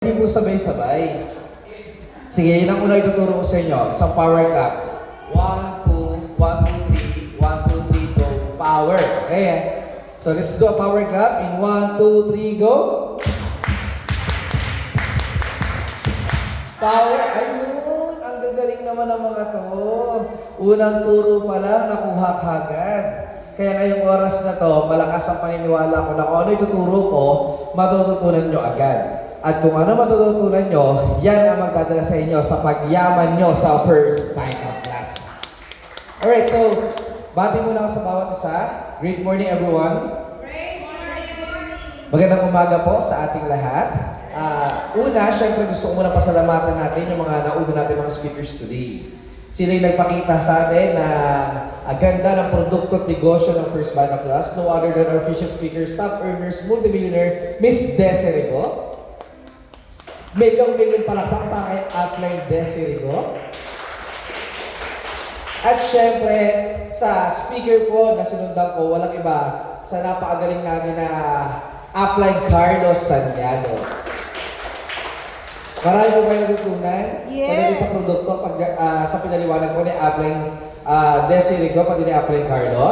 Hindi po sabay-sabay. Sige, yun ang una ituturo ko sa inyo. Isang power clap. 1, 2, 1, 2, 3, 1, 2, 3, go. Power. Okay, eh? So, let's do a power clap in 1, 2, 3, go. Power. Ayun, ang gagaling naman ng mga to. Unang turo pa lang, nakuha kagad. Kaya ngayong oras na to, malakas ang paniniwala ko na kung ano ituturo ko, matututunan nyo agad. At kung ano matututunan nyo, yan ang magdadala sa inyo sa pagyaman nyo sa first time of class. Alright, so, bati muna ako sa bawat isa. Great morning, everyone. Great morning! Magandang umaga po sa ating lahat. Una, syempre gusto ko muna pasalamatan natin yung mga nauna natin mga speakers today. Sila yung nagpakita sa atin na ang ganda ng produkto at negosyo ng First Bata Class. No other than our official speaker, top earners, multimillionaire, Miss Desiree Go. Milyong-milyon palakpak para kay Upline Desiree. At syempre, sa speaker po na sinundan ko, walang iba, sa napakagaling namin na Upline Carlos Santiago. Marami po kayo natutunan? Yes! Pagdating sa produkto, sa pinaliwanag ko ni Upline Desiree, pati ni Upline Carlo.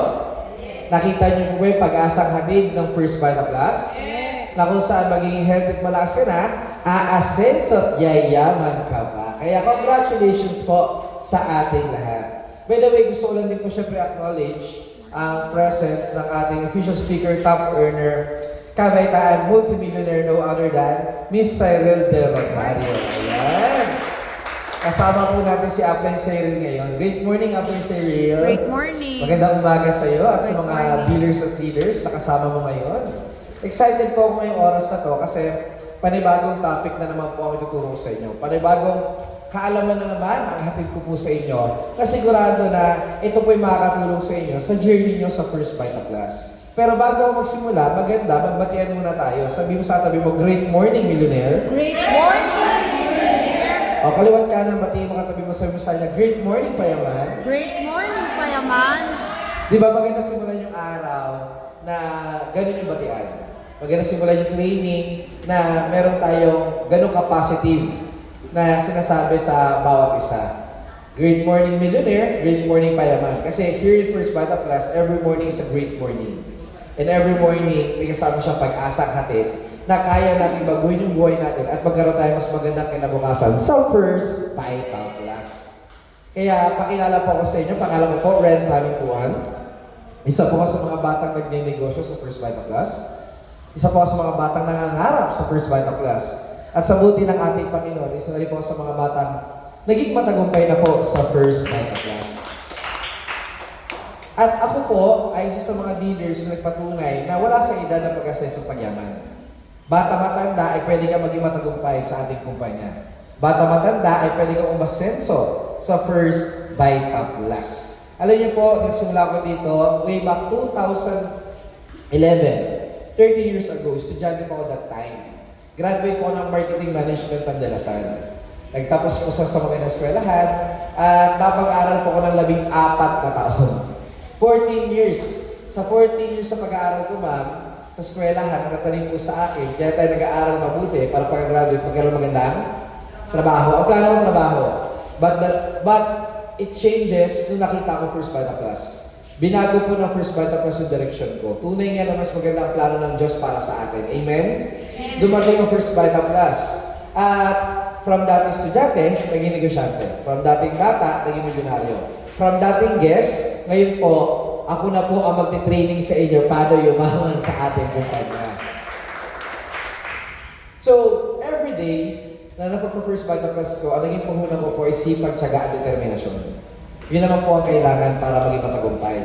Yes. Nakita niyo po ba yung pag-asang hatid ng First Bata Class? Yes! Na kung saan magiging healthy at malakas ka na, aasenso at yayaman ka pa. Kaya congratulations po sa ating lahat. By the way, gusto ko lang din po syempre acknowledge ang presence ng ating official speaker, top earner, kabaitaan, multimillionaire, no other than Miss Cyril De Rosario. Ayan. Kasama po natin si Upline Cyril ngayon. Great morning, Upline Cyril. Great morning! Magandang umaga sa iyo at sa Great mga morning. dealers at leaders na kasama mo ngayon. Excited po ako ngayong oras na to kasi panibagong topic na naman po ako ituturo sa inyo. Panibagong kaalaman na naman ang hatid ko po sa inyo na sigurado na ito po yung makakatulong sa inyo sa journey nyo sa First Bata Class. Pero bago ako magsimula, maganda, magbatian muna tayo. Sabi mo sa tabi mo, Great Morning, Millionaire. Great morning! O, kaliwat ka ng batiin mo katabi mo, sabi mo sa kanya, Great Morning, Payaman. Great morning, Payaman! Di ba maganda simulan yung araw na ganun yung batian? Maganda simulan yung training na meron tayong ganun ka-positive na sinasabi sa bawat isa. Great morning, millionaire. Great morning, payaman. Kasi here in First Bata Class, every morning is a great morning. And every morning, may kasama siyang pag-asang hatid na kaya natin baguhin yung buhay natin at magkaroon tayo mas magandang kinabukasan sa First Bata Class. Kaya pakilala po ako sa inyo. Pangalan ko po, Ren Hamintuan. Isa po ako sa mga batang nagnenegosyo sa First Bata Class. Isa po ako sa mga batang nangangarap sa First Bata Class. At sa buti ng ating Panginoon, isa na rin po ako sa mga batang naging matagumpay na po sa First Bata Class. At ako po ay isa sa mga leaders na nagpatunay na wala sa edad ng pag-asenso pagyaman. Bata-matanda ay pwede ka maging matagumpay sa ating kumpanya. Bata-matanda ay pwede kang umasenso sa First Bata Class. Alam niyo po, nagsimula ko dito way back 2011. 30 years ago, estudyante po ako that time. Graduate po ng Marketing Management Pandalasan. Nagtapos po sa mga eskwelahan at napag-aral po ako ng 14 na taon. 14 years. Sa 14 years sa pag-aaral ko, ma'am, sa eskwelahan, nakatanim po sa akin, kaya tayo nag-aaral mabuti para pag-graduate, magkaroon magandang trabaho. Ang plano ko trabaho. But it changes nung nakita ko First Bata Class. Binago po ng First Bata Class yung direction ko. Tunay nga na mas maganda ang plano ng Diyos para sa atin. Amen? Dumating ang First Bata Class. At from dating estudyante, naging negosyante. From dating bata, naging milyonaryo. From dating guest, ngayon po, ako na po ang magti-training sa inyo paano yumaman sa ating kumpanya. So, every day, na napag-First Bata Class ko, ang naging puhunan ko po ay sipag, tiyaga at determinasyon. Yun naman po ang kailangan para maging matagumpay.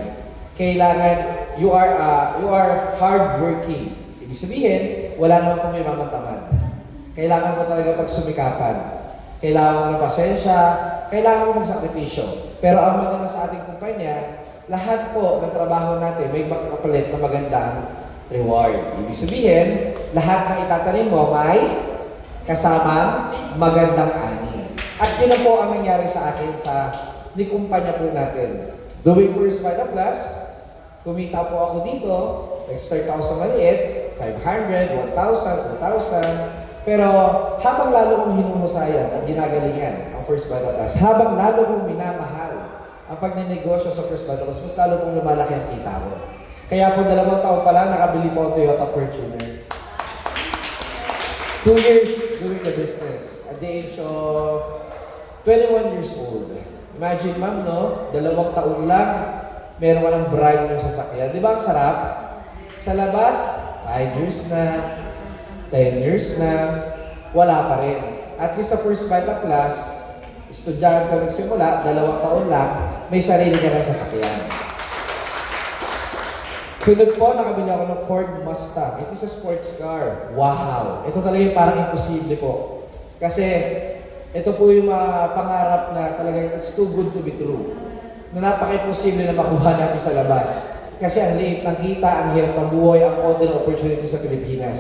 Kailangan, you are hardworking. Ibig sabihin, wala naman pong may mamantamad. Kailangan mo talaga pagsumikapan. Kailangan mo ng pasensya, kailangan mo magsakripisyo. Pero ang maganda sa ating kumpanya, lahat po ng trabaho natin may makakapalit na magandang reward. Ibig sabihin, lahat ng itatanim mo may kasamang magandang ani. At yun na po ang nangyari sa akin sa ni kumpanya po natin. Doing First Bata Class, kumita po ako dito, nag-start ako sa maliit, 500, 1,000, 2,000. Pero habang lalo kong hinuhusayan at ginagalingan ang First Vital Plus, habang lalo kong minamahal ang pagnenegosyo sa First Vital Plus, mas lalo kong lumalaki ang kita ko. Kaya po 2 taon pa lang, nakabili po ang Toyota Fortuner. 2 years doing the business at the age of 21 years old. Imagine, ma'am, no? 2 taon lang, meron ka ng brand new sasakyan. Di ba ang sarap? Sa labas, 5 years na, 10 years na, wala pa rin. At least sa First Vital Plus, estudyante ka nagsimula, 2 taon lang, may sarili ka ng sasakyan. Sunod po, nakabili ako ng Ford Mustang. It is a sports car. Wow! Ito talaga yung parang imposible po. Kasi, ito po yung mga pangarap na talagang it's too good to be true. Na napaka-imposible na makuha natin sa labas. Kasi ang liit ng kita, ang hirap ng buhay, ang konti ng opportunity sa Pilipinas.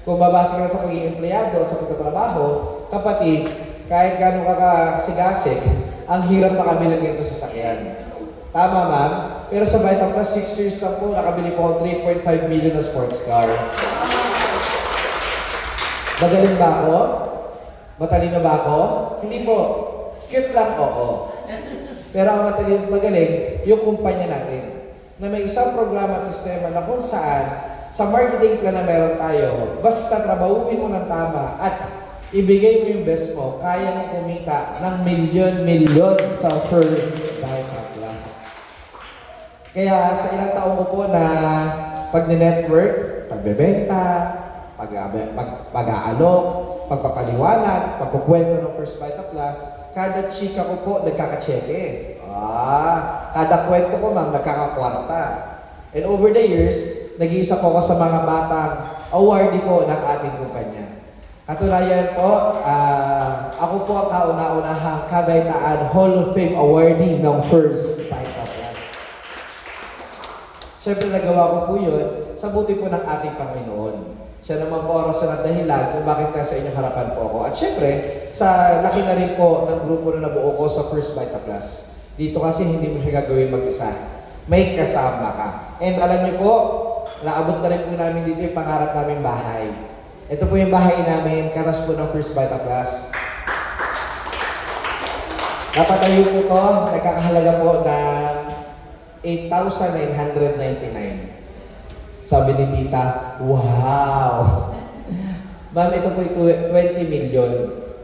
Kung babasa ka sa pagiging empleyado at sa pagtatrabaho, kapatid, kahit gano'n ka kasigasig, ang hirap makabili ng ito sa sasakyan. Tama, ma'am? Pero sa Vital Plus, 6 years lang po, nakabili po ako 3.5 million na sports car. Magaling ba ako? Matalino ba ako? Hindi po. Cute lang, oo. Pero ang matalino at magaling, yung kumpanya natin. Na may isang programa at sistema na kung saan, sa marketing plan na meron tayo, basta trabahuin mo ng tama at ibigay mo yung best mo, kaya mo kumita ng milyon-milyon sa First Vital Plus. Kaya sa ilang taon ko po na pag-network, pagbebenta, pag-aalok, pagpapaliwanag, pagkukwento ng First Vital Plus, kada chika ko po nagkakatseke. Kada kwento ko ma'am, nagkakakwarta. And over the years, nag-iisa po ako sa mga batang awardee po ng ating kumpanya. Katunayan po, ako po ang kauna-unahang Kabaitaan Hall of Fame awardee ng First Vital Plus. Siyempre nagawa ko po yun sa buti po ng ating Panginoon. Siya naman po ang rason at dahilan kung bakit nasa inyong harapan po ako. At siyempre, sa laki na rin po ng grupo na nabuo ko sa First Vital Plus. Dito kasi hindi mo siya gagawin mag-isa. May kasama ka. And alam niyo po, naabot na rin po namin dito yung pangarap naming bahay. Ito po yung bahay namin, katas po ng First Vital Plus. Napatayo po to, nagkakahalaga po ng 8,999. Sabi ni tita, wow! Ma'am, ito po 20 million.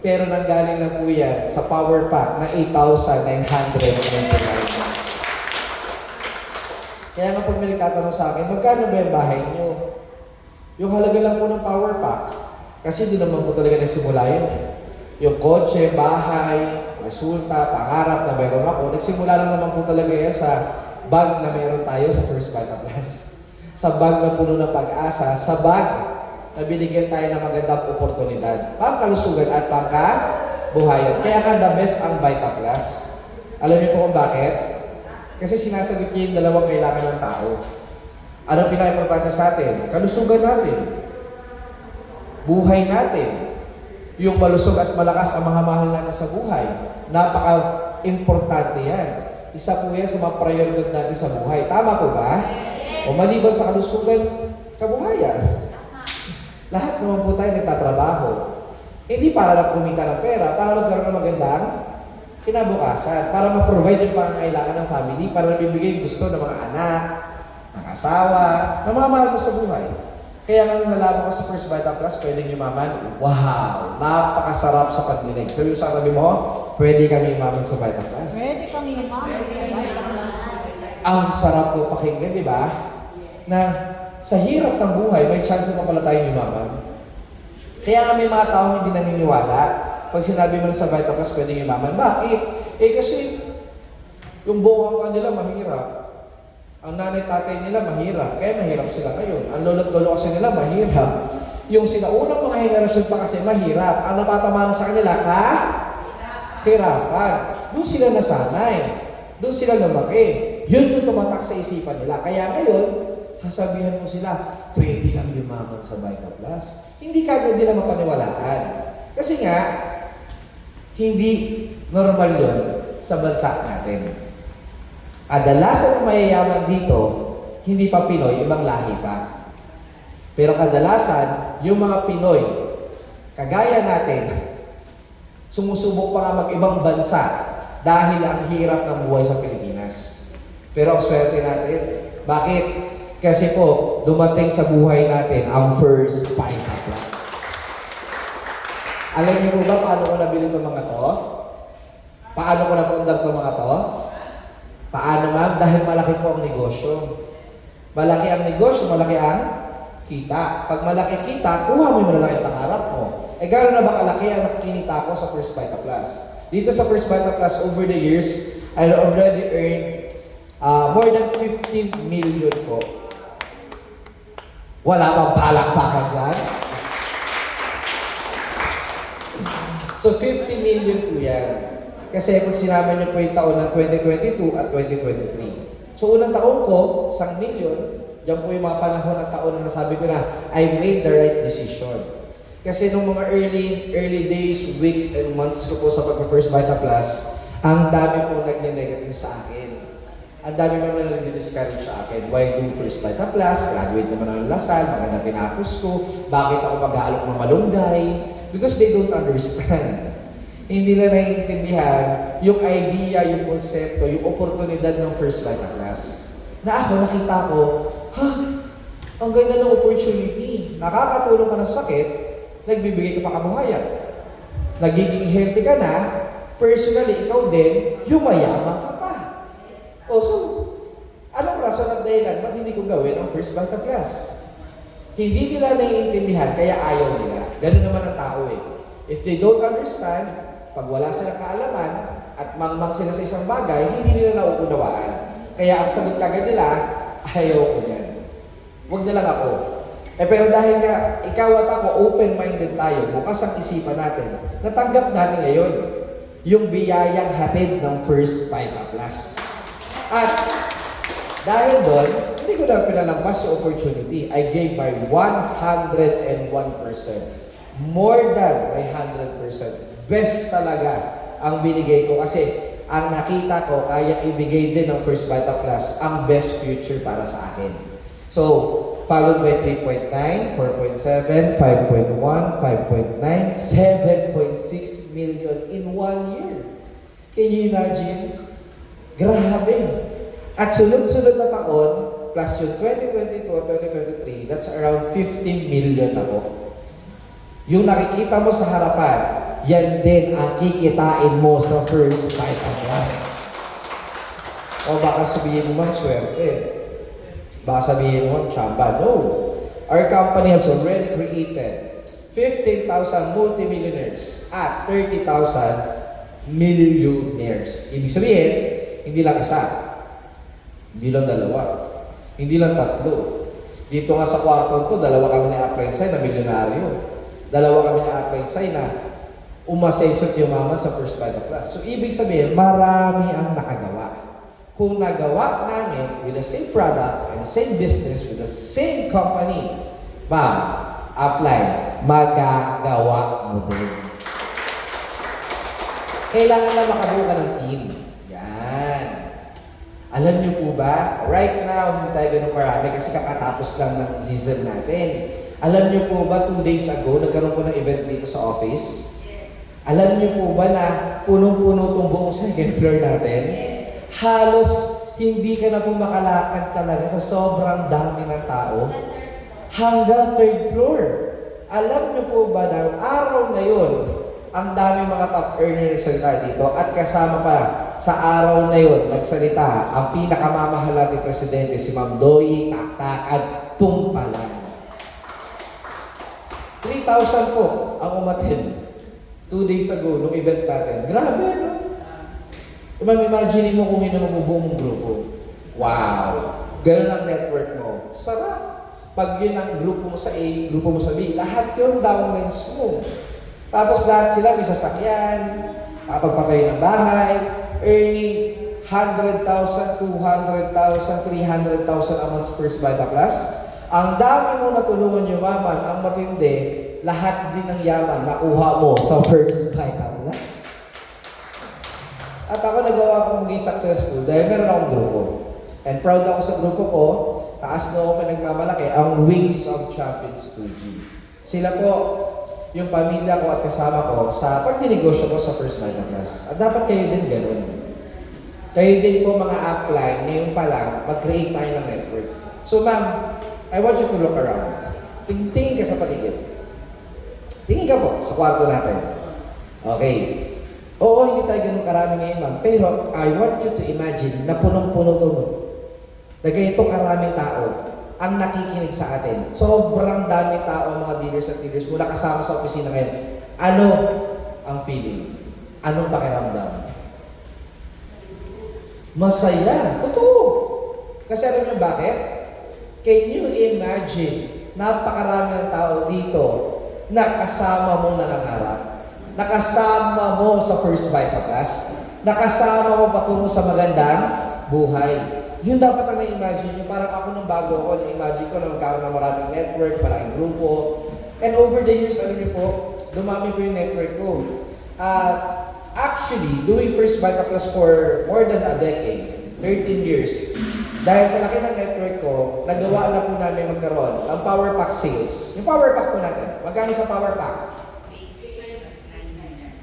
Pero nanggaling na po yan sa power pack na 8,999. Kaya nga pag may nagtatanong sa akin, magkano ba yung bahay niyo? Yung halaga lang po ng power pack. Kasi di naman po talaga nagsimula yun. Yung kotse, bahay, resulta, pangarap na meron ako, nagsimula lang naman po talaga yan sa bag na meron tayo sa First Vital Plus. Sa bag na puno ng pag-asa, sa bag na binigyan tayo ng magandang oportunidad. Pangkalusugan at pangkabuhayan. Kaya ka the best ang Vital Plus. Alam niyo po kung bakit? Kasi sinasagot niyo yung dalawang kailangan ng tao. Ano pinaka-importante sa atin? Kalusugan natin. Buhay natin. Yung malusog at malakas ang mga mahal natin sa buhay. Napaka-importante yan. Isa po yan sa mga prioridad natin sa buhay. Tama po ba? O maliban sa kalusugan, kabuhayan. Lahat naman po tayo nagtatrabaho. Hindi para lang kumita ng pera, para magkaroon ng magandang kinabukasan, para ma-provide yung pangangailangan ng family, para nabibigay yung gusto ng mga anak, ng asawa, ng mga mahal mo sa buhay. Kaya nga nung nalaman ko sa First Vital Plus, pwedeng yumaman, wow, napakasarap sa pagdinig. Sabi mo sa katabi mo, pwede kami yumaman sa Vital Plus. Pwede kami yumaman sa Vital Plus. Ang sarap po pakinggan, di ba? Na sa hirap ng buhay, may chance pa pala tayong yumaman. Kaya nga may mga taong hindi naniniwala. Pag sinabi mo na sa Vital Plus, pwede yumaman. Bakit? Kasi yung buwang kanila mahirap. Ang nanay-tatay nila mahirap. Kaya mahirap sila ngayon. Ang lolo't-lolo kasi nila mahirap. Yung sinaunang mga henerasyon pa kasi mahirap. Ang napatamaan sa kanila, hirapan. Doon sila nasanay. Doon sila lumaki. Yun yung tumatak sa isipan nila. Kaya ngayon, sasabihan mo sila, pwede kang yumaman sa Vital Plus. Hindi kagad nila mapaniwalaan. Kasi nga, hindi normal yun sa bansa natin. Kadalasan ng mayayaman dito, hindi pa Pinoy, ibang lahi pa. Pero kadalasan, yung mga Pinoy, kagaya natin, sumusubok pa nga mag-ibang bansa dahil ang hirap ng buhay sa Pilipinas. Pero ang swerte natin, bakit? Kasi po, dumating sa buhay natin ang first Fighter Plus. Alam niyo po ba paano ko nabili itong mga to? Paano ko napundang itong mga to? Paano ma'am? Dahil malaki po ang negosyo. Malaki ang negosyo, malaki ang kita. Pag malaki kita, kuha mo yung malaki ang pangarap mo. Eh gano'n na ba kalaki ang kinita ko sa First Vita Plus? Dito sa First Vita Plus, over the years, I already earned more than 15 million po. Wala pang palakpakan dyan. So 50 million po yan. Kasi pag sinama niyo po yung taon ng 2022 at 2023. So unang taon ko, 1 million. Diyan po yung mga panahon ng taon na nasabi ko na, I made the right decision. Kasi nung mga early days, weeks, and months ko po sa pagka-First Vita Plus, ang dami pong nagne-negative sa akin. Ang dami mo na nag-discourage sa akin. Why do First Vita Plus? Graduate naman ng Lasal, maganda tinapos ko. Bakit ako mag-aalok ng malunggay? Because they don't understand. Hindi na naiintindihan yung idea, yung konsepto, yung oportunidad ng First Vita Plus. Na ako, nakita ko, ang ganda ng opportunity. Nakakatulong ka ng sakit, nagbibigay ka pa kabuhayan. Nagiging healthy ka na, personally, ikaw din, yumayaman ka pa. O so, anong rason at dahilan, ba't hindi ko gawin ang First Vita Plus? Hindi nila naiintindihan, kaya ayaw nila. Ganun naman ang tao eh. If they don't understand, pag wala silang kaalaman, at mangmang sila sa isang bagay, hindi nila nauunawaan. Kaya ang sagot kagad nila, ayaw ko yan. Huwag na lang ako. Pero dahil nga, ikaw at ako, open-minded tayo, bukas ang isipan natin, natanggap natin ngayon yung biyayang hatid ng First Vita Plus. At dahil doon, hindi ko na pinalampas yung opportunity. I gave my 101%. More than my 100%. Best talaga ang binigay ko kasi ang nakita ko, kaya ibigay din ng First Vita Plus ang best future para sa akin. So, followed by 3.9, 4.7, 5.1, 5.9, 7.6 million in 1 year. Can you imagine? Grabe. At sunod-sunod na taon, plus yung 2022 at 2023, that's around 15 million na po. Yung nakikita mo sa harapan, yan din ang kikitain mo sa First Vita Plus. O baka sabihin mo mang swerte. Baka sabihin mo, tsamba. No. Our company has already created 15,000 multimillionaires at 30,000 millionaires. Ibig sabihin, hindi lang isa. Hindi lang dalawa. Hindi lang tatlo. Dito nga sa kwarto to, dalawa kami na apprensay na milyonaryo. Dalawa kami na apprensay na umasensyon yumaman sa First Vita Plus. So, ibig sabihin, marami ang nakagawa. Kung nagawa namin with the same product and the same business with the same company, ma'am, apply, magagawa mo din. Kailangan na makabuo ka ng team. Yan. Alam niyo po ba, right now, hindi tayo ganun karami kasi kakatapos lang ng season natin. Alam niyo po ba, 2 days ago, nagkaroon po ng event dito sa office? Alam niyo po ba na punong-puno itong buong second floor natin? Halos hindi ka na po makalakad talaga sa sobrang dami ng tao. Hanggang 3rd floor. Alam niyo po ba na araw na yun, ang dami mga top earner nagsalita dito at kasama pa sa araw na yun, nagsalita ang pinakamamahal nating presidente, si Ma'am Doy Taktak at Tumpalan. 3,000 po ang umattend 2 days ago nung event natin. Grabe, no? Imagine mo kung yun ang mabubuo mong grupo. Wow! Ganun ang network mo. Sarap! Pag yun ang grupo mo sa A, grupo mo sa B, lahat yun downlines mo. Tapos lahat sila may sasakyan, kapagpatayo ng bahay, earning 100,000, 200,000, 300,000 a month First Vita Plus. Ang dami mo natulungan yumaman, ang matindi, lahat din ng yaman nakuha mo sa First Vita Plus. At ako nagawa akong maging successful dahil meron akong grupo. And proud ako sa grupo ko, taas na ako pinagmamalaki, ang Wings of Champions 2G. Sila po, yung pamilya ko at kasama ko sa pagdinegosyo ko sa First Vita Plus. At dapat kayo din ganun. Kayo din po mga upline, ngayon pa lang, mag-create tayo ng network. So ma'am, I want you to look around. Tingin ka sa paligid. Tingin ka po sa kwarto natin. Okay. Oo, hindi tayo ganun karami ngayon ma'am. Pero I want you to imagine na punong-puno to. Na ganito karaming tao ang nakikinig sa atin. Sobrang dami tao, mga dealers at dealers mula kasama sa opisina ngayon. Ano ang feeling? Anong pakiramdam? Masaya. Totoo. Kasi alam niyo bakit? Can you imagine, napakarami ng tao dito na kasama mo nangangarap? Nakasama mo sa First Vita Plus? Nakasama mo patungo sa magandang buhay? Yun dapat ang na-imagine nyo. Parang ako nung bago ako, na-imagine ko na magkaroon ng maraming network, maraming grupo. And over the years, alam niyo po, dumami po yung network ko. Actually, doing First Vita Plus for more than a decade, 13 years, dahil sa laki ng network ko, nagawa na po namin magkaroon ng Power Pack sales. Yung Power Pack po natin, magkano sa Power Pack?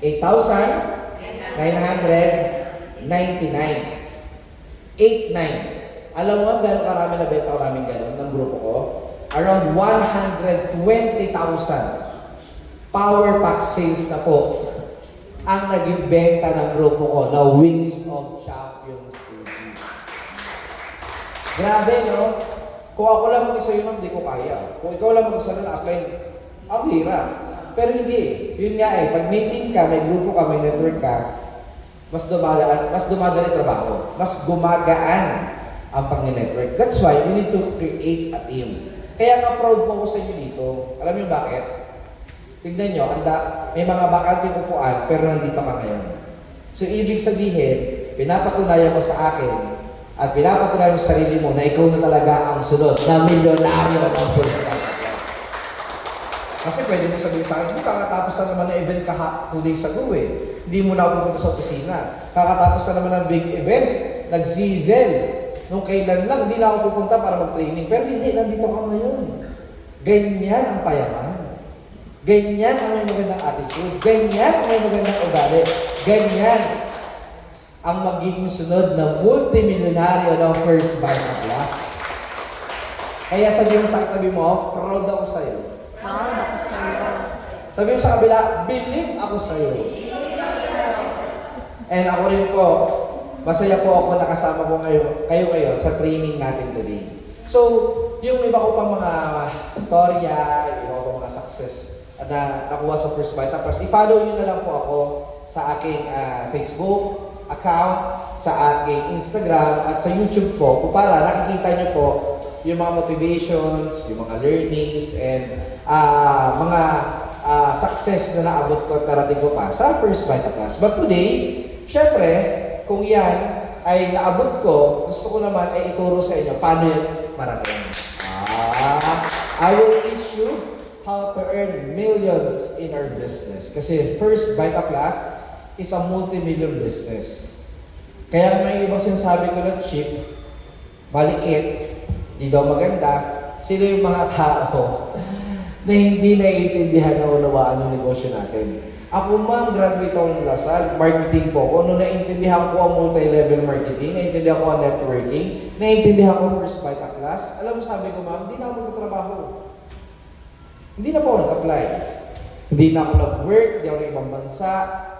8,999. 8,900. Alam mo gano'ng karami na benta ko namin gano'n ng grupo ko? Around 120,000 Power Pack sales na po ang naging benta ng grupo ko na Wings of Champions TV. Grabe, no? Kung ako lang mag-isa yun, hindi ko kaya. Kung ikaw lang mag-isa na apply, ang hirap. Pero hindi eh. Yun nga eh, pag may team ka, may grupo ka, may network ka, mas dumadali trabaho. Mas gumagaan ang pag-network. That's why we need to create a team. Kaya nga proud po ako sa inyo dito. Alam niyo bakit? Tignan nyo, may mga bakante upuan, pero nandito ka ngayon. So, ibig sabihin, pinapatunayan ko sa akin, at pinapatunayan mo sa sarili mo na ikaw na talaga ang sunod na milyonaryo ng First Vita. Kasi pwede mo sabihin sa akin, kakatapos na naman ng event 2 days ago eh. Hindi mo na pupunta sa opisina. Kakatapos na naman ng big event, nag-sizzle. Nung kailan lang, hindi na ako pupunta para mag-training. Pero hindi, nandito ka ngayon. Ganyan ang payaman. Ganyan ang may magandang attitude. Ganyan ang may magandang ugali. Ganyan ang magiging sunod na multimilyonaryo ng First Vita Plus. Kaya sabihin mo sa katabi mo, proud ako sa'yo. Proud ako sa'yo. Sabi mo sa kabila, believe ako sa'yo. And ako rin po, masaya po ako nakasama ko kayo ngayon sa training natin today. So, yung iba ko pang mga storya, iba ko pang mga success na nakuha sa First Vita Plus, i-follow nyo na lang po ako sa aking Facebook account, sa aking Instagram, at sa YouTube po, para nakikita nyo po yung mga motivations, yung mga learnings, and mga success na naabot ko at narating ko pa sa First Vita Plus. But today, syempre, kung yan ay naabot ko, gusto ko naman ay ituro sa inyo paano yan marating. I will teach you how to earn millions in our business. Kasi First Vita Plus is a multi-million business. Kaya may ibang sinasabi ko na cheap, maliit, di daw maganda, sila yung mga tao na hindi naiintindihan na unawaan ng negosyo natin. Ako ma'am, graduate ako ng Lasal, marketing po ako. Nung naiintindihan ko ang multi-level marketing, naiintindihan ko ang networking, naiintindihan ko First Vita Plus, alam mo sabi ko ma'am, hindi na ako magtatrabaho. Hindi na po ako nag-apply. Hindi na ako nag-work, hindi ako ng ibang bansa.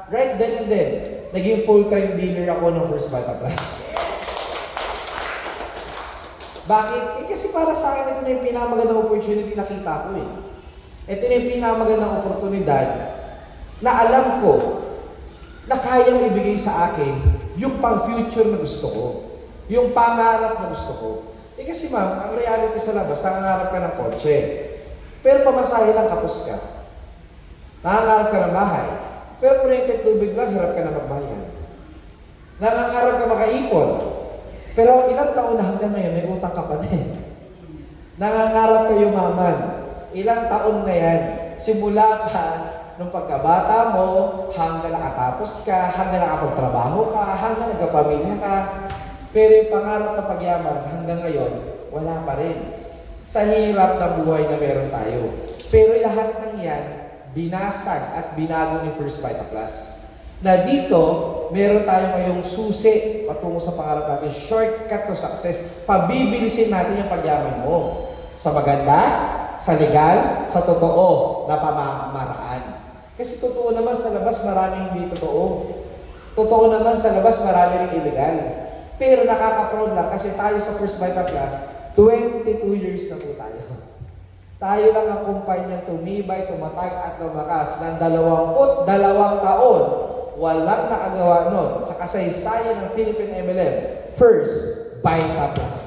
Right then and then, naging full-time dealer ako ng First Vita Plus. Bakit? Kasi para sa akin, ito na yung pinakamagandang opportunity na nakita ko eh. Ito na yung pinakamagandang oportunidad na alam ko na kayang ibigay sa akin yung pang-future na gusto ko. Yung pangarap na gusto ko. Kasi ma'am, ang reality sa labas, nangangarap ka ng kotse. Pero pamasahe lang kapos ka. Nangangarap ka ng bahay. Pero kuryente tubig lang, hirap ka na magbayad. Nangangarap ka makaipon. Pero ilang taon na hanggang ngayon, may utang ka pa din. Nangangarap ka yumaman. Ilang taon na yan. Simula pa nung pagkabata mo, hanggang nakatapos ka, hanggang nakapagtrabaho ka, hanggang nagkapamilya ka. Pero yung pangarap na pagyaman hanggang ngayon, wala pa rin. Sa hirap na buhay na meron tayo. Pero lahat ng yan, binasag at binago ni First Vita Plus. Na dito, meron tayo ngayong susi patungo sa pangarap natin, shortcut to success. Pabibilisin natin yung pagyaman mo. Sa maganda, sa legal, sa totoo na pamamaraan. Kasi totoo naman sa labas, maraming hindi totoo. Totoo naman sa labas, marami rin illegal. Pero nakaka-proud lang kasi tayo sa First Vita Plus, 22 years na po tayo. Tayo lang ang kumpanyang tumibay, tumatag at lumakas ng 22 taon. Walang nakagawa nun sa kasaysayan ng Philippine MLM. First Vita Plus.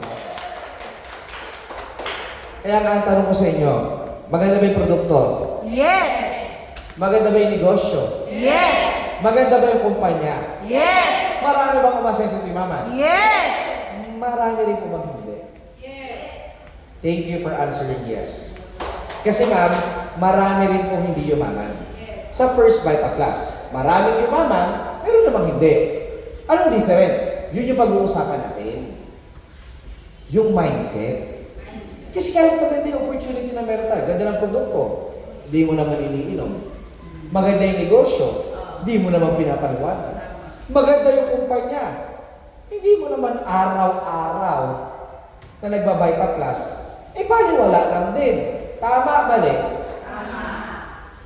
Kaya nga ang tanong ko sa inyo, maganda ba yung produkto? Yes! Maganda ba yung negosyo? Yes! Maganda ba yung kumpanya? Yes! Marami ba kumasenso ni Mama? Yes! Marami rin po bang hindi? Yes. Thank you for answering yes. Kasi ma'am, marami rin po hindi yumaman. Sa First Vita Plus, maraming yumaman, meron namang hindi. Anong difference? Yun yung pag-uusapan natin. Yung mindset. Kasi kahit maganda yung opportunity na meron tayo, ganda ng produkto, hindi mo naman iniinom. Maganda yung negosyo, hindi mo naman pinapaliwanag. Maganda yung kumpanya, hindi mo naman araw-araw na nagba-Vita Plus, paano wala lang din? Tama, mali? Tama.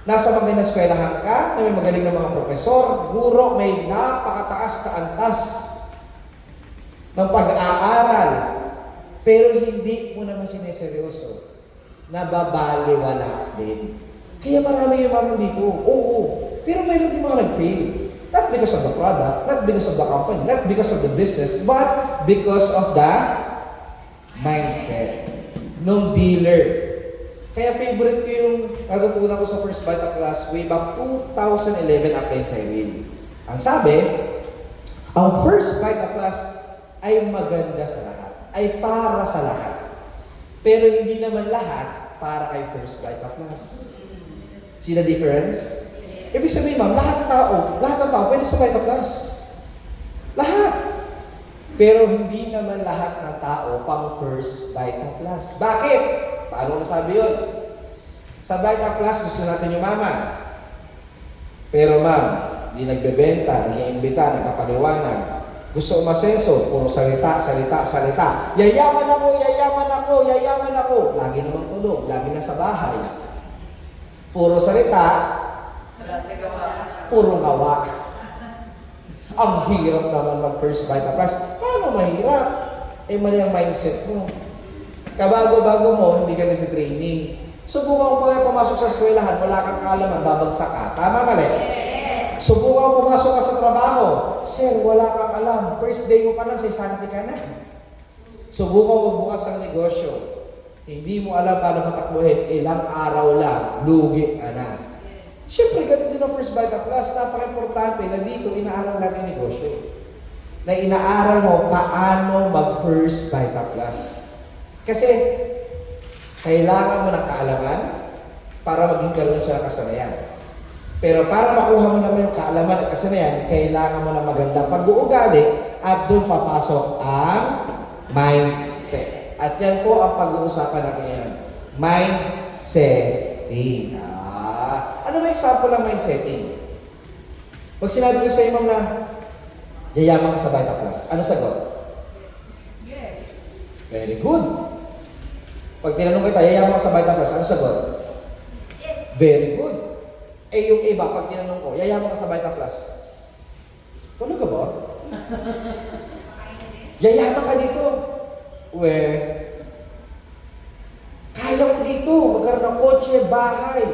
Nasa magandang eskwelahan ka, na may magaling na mga profesor, guro, may napakataas na antas ng pag-aaral. Pero hindi mo naman sineseryoso. Nababaliwala din. Kaya marami yung mga dito. Oo. Pero mayroon din mga nag-fail. Not because of the product, not because of the company, not because of the business, but because of the mindset nung dealer. Kaya favorite ko yung natutunan ko sa First Vita Plus way back 2011 Appliance Cyril. Ang sabi, ang First Vita Plus ay maganda sa lahat, ay para sa lahat. Pero hindi naman lahat para kay First Vita Plus. See the difference? Ibig sabihin, ma'am, lahat ng tao pwede sa Vita Plus. Lahat. Pero hindi naman lahat ng tao pang First Vita Plus. Bakit? Paano nasabi yun? Sa Vita Plus, gusto natin yumaman. Pero ma'am, hindi nagbebenta, nag-iimbita, nagpapaliwanag. Gusto umasenso, puro salita, salita, salita. Yayaman ako, yayaman ako, yayaman ako. Lagi namang tulog, lagi na sa bahay. Puro salita, puro gawa. Ang hirap naman mag-First Vita Plus. Paano mahirap? Mali ang mindset mo. Kabago-bago mo, hindi ka nag-training. Subukan ko kaya pumasok sa eskwelahan, wala kang kaalaman, babagsak ka. Tama, mali? Subukan ko pumasok ka sa trabaho. Sir, wala kang alam. First day mo pa lang, sisanti ka na. Subukan mo magbukas ng negosyo. Hindi mo alam paano matakbuhin. Ilang araw lang, lugi ka na. Siyempre, ganun din ang First Vita Plus. Napaka-importante na dito, inaaral natin negosyo. Na inaaral mo paano mag-First Vita Plus. Kasi, kailangan mo ng kaalaman para maging karoon siya ng kasanayan. Pero para makuha mo naman yung kaalaman at kasanayan, kailangan mo ng magandang pag-uugali at doon papasok ang mindset. At yan po ang pag-uusapan natin ngayon. Mindsetting. Ano ba example ng mindsetting? Pag sinabi ko sa imam na yayaman ka sa Vita Plus, ano sagot? Yes. Very good. Pag tinanong kita, yayaman ka sa Vita Plus, ano sagot? Yes. Very good. Yung iba, pag tinanong ko, yayaman ka sa Vita Plus, tulog ka ba? Yayaman ka dito. Kaya ko dito, magkaroon ng kotse, bahay,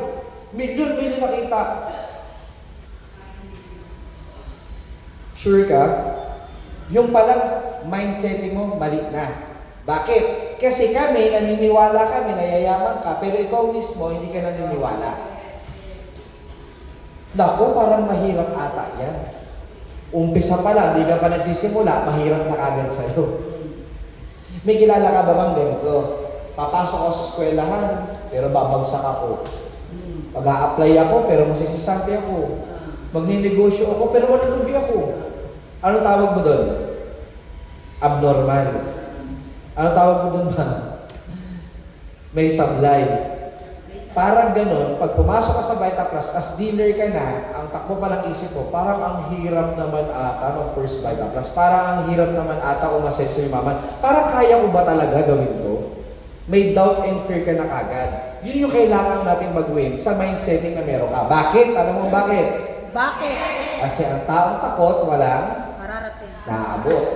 milyon nakita. Sure ka? Yung palang mindsetting mo, mali na. Bakit? Kasi naniniwala kami na yayaman ka, pero ikaw mismo, hindi ka naniniwala. Naku, parang mahirap ata yan. Umpisa pa lang, di ka pa nagsisimula, mahirap na kagad sa'yo. May kilala ka ba bang ganito? Papasok ako sa eskwelahan, pero babagsak ako. Mag-a-apply ako, pero masisisante ako. Magninegosyo ako, pero malulugi ako. Anong tawag mo doon? Abnormal. Anong tawag mo doon ba? May sablay. Parang ganun, pag pumasok ka sa Vita Plus, as dealer ka na, ang takbo pa ng isip mo, parang ang hirap naman ata ng first Vita Plus. Parang ang hirap naman ata umasenso yung maman. Parang kaya ko ba talaga gawin to? May doubt and fear ka na kagad. Yun yung kailangan natin baguhin sa mindsetting na meron ka. Bakit? Alam mo bakit? Bakit? Kasi ang taong takot, walang Mararating. naabot.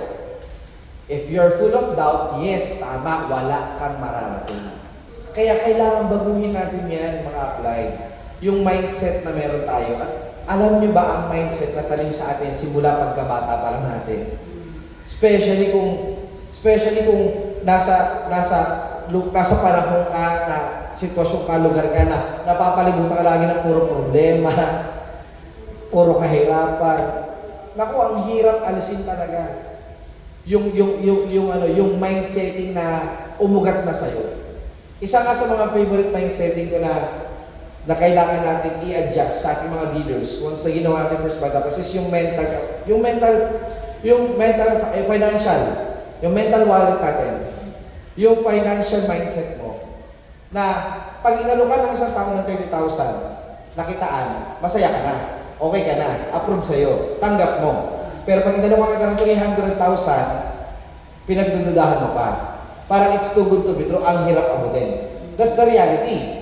If you're full of doubt, yes, tama, wala kang mararating. Kaya kailangan baguhin natin yan, mga apply. Yung mindset na meron tayo. At alam nyo ba ang mindset na talim sa atin simula pagkabata pa lang natin? Especially kung nasa panahon ka na sitwasyon ka, lugar ka na napapalibutan ka lagi ng puro problema, puro kahirapan. Naku, ang hirap alisin talaga. Yung mindsetting na umugat na sa'yo. Isa nga sa mga favorite mindsetting ko na kailangan natin i-adjust sa ating mga dealers once na ginawa natin first Vita Plus is yung mental wallet natin. Yung financial mindset mo. Na pag inalukan ng isang tao ng 30,000, nakitaan, masaya ka na. Okay ka na. Approve sa'yo. Tanggap mo. Pero pag inalukan ka ng 300,000, pinagdududahan mo pa. Parang it's too good to be true, ang hirap abutin. That's the reality.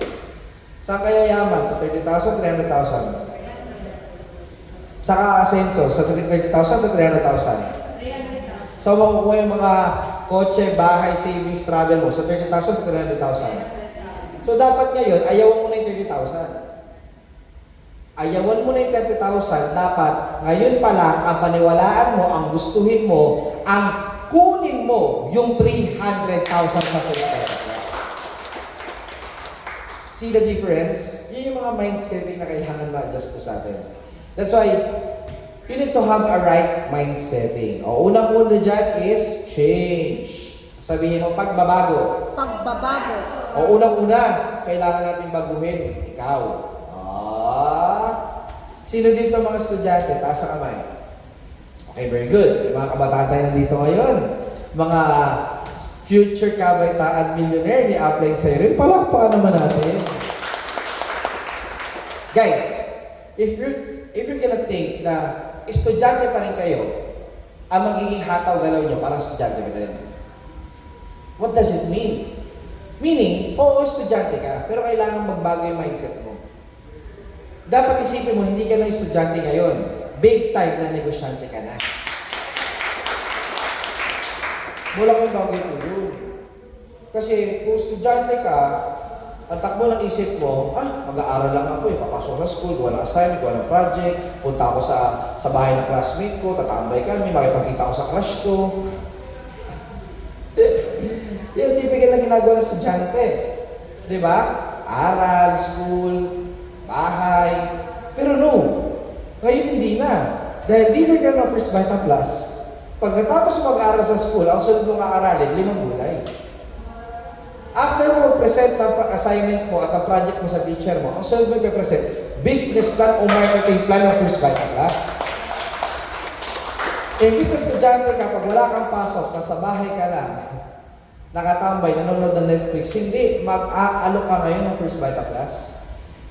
Saan kaya yaman? Sa 30,000, 300,000? Sa asenso, sa 30,000 to 300,000? So, makukuha yung mga kotse, bahay, savings, travel mo sa 30,000 to 300,000. So, dapat ngayon, ayawan mo na yung 30,000. Ayawan mo na yung 30,000, dapat ngayon pa lang, ang paniwalaan mo, ang gustuhin mo, ang kunin mo yung 300,000 sa first Vita Plus. See the difference? Yun yung mga mindsetting na kailangan ma-adjust po sa atin. That's why, you need to have a right mindsetting. O, unang-una dyan is change. Sabihin mo, pagbabago. Pagbabago. O, unang-una, kailangan natin baguhin. Ikaw. Sino dito mga estudyante? Taas ang kamay. Okay, very good. Yung mga kabataan tayo nandito ngayon, mga future kabataan millionaire ni apply sa'yo rin, palakpakan naman natin. Guys, if you're gonna think na estudyante pa rin kayo, ang magiging hataw-galaw nyo, parang estudyante ka rin. What does it mean? Meaning, oo, estudyante ka, pero kailangan magbago yung mindset mo. Dapat isipin mo, hindi ka na estudyante ngayon. Big time na negosyante ka na. Wala kang bagay po yun. Kasi kung estudyante ka, ang takbo ng isip mo, mag-aaral lang ako, papasok sa school, gawa ng assignment, gawa ng project, punta ako sa bahay ng classmate ko, tatambay kami, makipagkita ako sa crush ko. Yan, typical na ginagawa ng estudyante. Di ba? Aral, school, bahay. Pero no, ngayon hindi na. Dahil dealer ka ng first Vita Plus, pagkatapos mag-aaral sa school, ang sunod mong aaralin, 5 gulay. After mo present ang assignment mo at ang project mo sa teacher mo, ang sunod mo i-present, business plan o marketing plan ng first Vita Plus. Imbis na estudyante ka, pag wala kang pasok, nasa bahay ka lang, nakatambay, nanonood ng Netflix, hindi, mag-aalok ka ngayon ng first Vita Plus.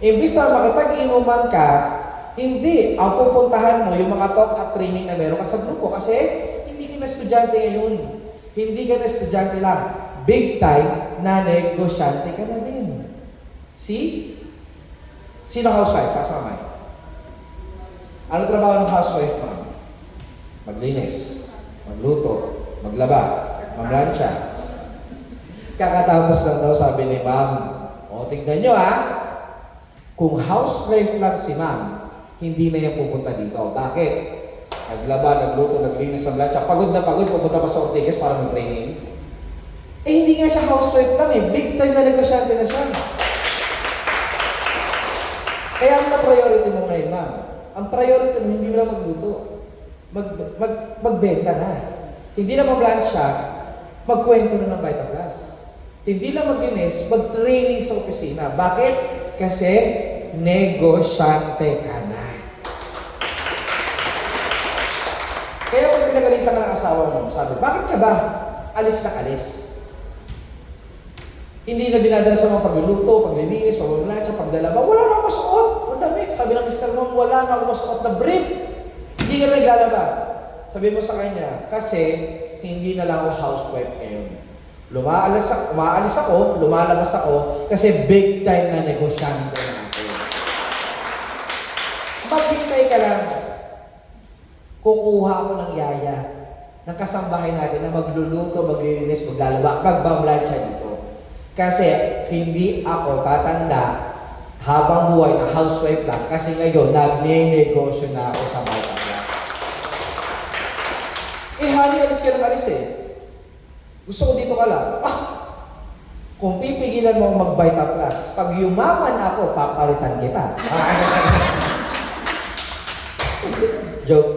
Imbis na makapag-inuman ka, hindi, ang pupuntahan mo yung mga talk at training na meron ka sa grupo kasi hindi ka na estudyante ngayon. Hindi ka na estudyante lang. Big time na negosyante ka na din. See? Sino housewife? Kasama. Ano trabaho ng housewife, ma'am? Maglinis, magluto, maglaba, mamlansya. Kakatapos lang daw sabi ni ma'am, o tingnan nyo kung housewife lang si ma'am, hindi na yan pupunta dito. Bakit? Naglaba, nagluto, naglinis ng lahat. Pagod na pagod, pupunta pa sa Ortigas para mag-training. Hindi nga siya housewife lang Big time na negosyante na siya. Kaya ang priority mo ngayon, ma'am, ang priority mo, hindi mo lang magluto. Magbenta na. Hindi na mag-lansya, magkwento na ng Vita Plus. Hindi lang maglinis, mag-training sa opisina. Bakit? Kasi negosyante ka na. Kaya kung pinagalitan ka ng asawa mo, sabi, bakit ka ba alis na alis? Hindi na dinadala sa mga pagluluto, paglilinis, paglulansya, pagdalaba. Wala na akong masuot. Ang dami. Sabi ng Mr. Mom, wala na akong masuot na brief. Hindi ka naglalaba. Sabi mo sa kanya, kasi hindi na lang ako housewife ngayon. Umaalis ako, lumalabas ako, kasi big time na negosyante na ako. Maghintay ka lang. Kukuha ako ng yaya ng kasambahay natin na magluluto, maglilinis, maglalaba, magbablad siya dito. Kasi hindi ako tatanda habang buhay na housewife lang kasi ngayon nagme-negosyo na ako sa Vita Plus. Honey, alis ka ng alis eh. Gusto ko dito ka lang. Kung pipigilan mo mag-Vita Plus, pag yumaman ako, papalitan kita. Joke.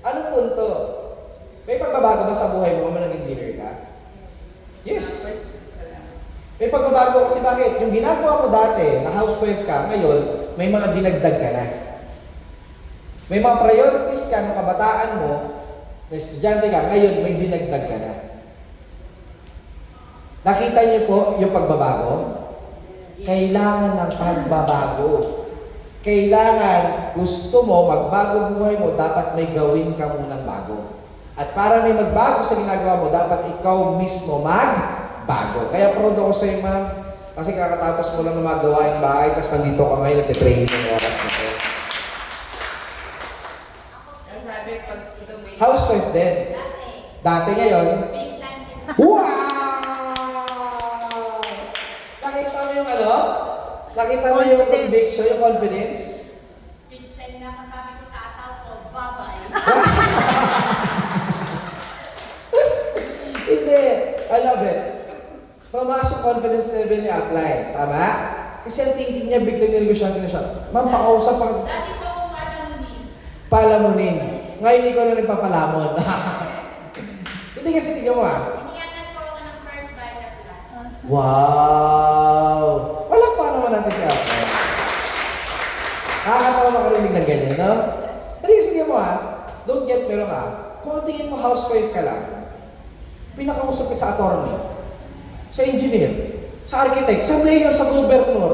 Ano punto? May pagbabago ba sa buhay mo kung naging dealer ka? Yes. May pagbabago kasi bakit? Yung ginagawa mo dati, na housewife ka, ngayon, may mga dinagdag ka na. May mga priorities ka ng kabataan mo, na estudyante ka, ngayon may dinagdag ka na. Nakita niyo po yung pagbabago? Kailangan ng pagbabago. Kailangan, gusto mo, magbago buhay mo, dapat may gawin ka munang bago. At para may magbago sa ginagawa mo, dapat ikaw mismo magbago. Kaya proud ako sa iyo, ma'am. Kasi kakatapos mo lang na magawa yung bahay, tapos nandito ka ngayon, nag-training yung oras na to. Housewife din. Dati ngayon. Wow! Nakita mo yung ano? Nakita mo yung conviction, yung confidence? Big time na kasabi ko sa asawa ko, bye-bye. Hindi. I love it. Tumaas yung confidence level ni Apply. Tama? Kasi ang thinking niya, biglang negosyante na siya. Ma'am, pakausap pag... Dati ko akong palamunin. Palamunin. Ngayon, ikaw na rin papalamon. Hindi kasi tingnan mo Iniyakan po ako ng first Vita Plus. Wow! Walang pa naman natin si Apply. Nakakatawa makarinig ng ganyan, no? Hindi kasi tingnan mo don't get me wrong kung ang tingin mo housewife ka lang, pinakausap ka sa attorney, sa engineer, sa architect, sa mayor, sa gobernador,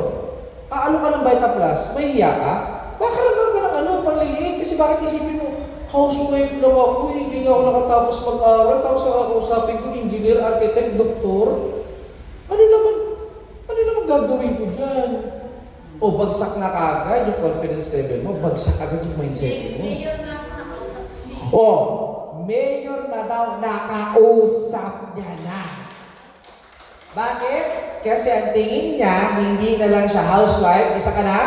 aalo ka ng Vita Plus, mahihiya ka? Baka naman ka ng panliliin kasi bakit isipin mo, housewife lang ako, hindi nga ako nakatapos mag-aral, tapos nakakausapin ko, engineer, architect, doktor. Ano naman gagawin ko dyan? O bagsak na kagad yung confidence level mo, bagsak agad yung mindset mo. Mayor na ako nakausap. Mayor na daw, nakausap niya na. Bakit? Kasi ang tingin niya, hindi na lang siya housewife, isa ka na?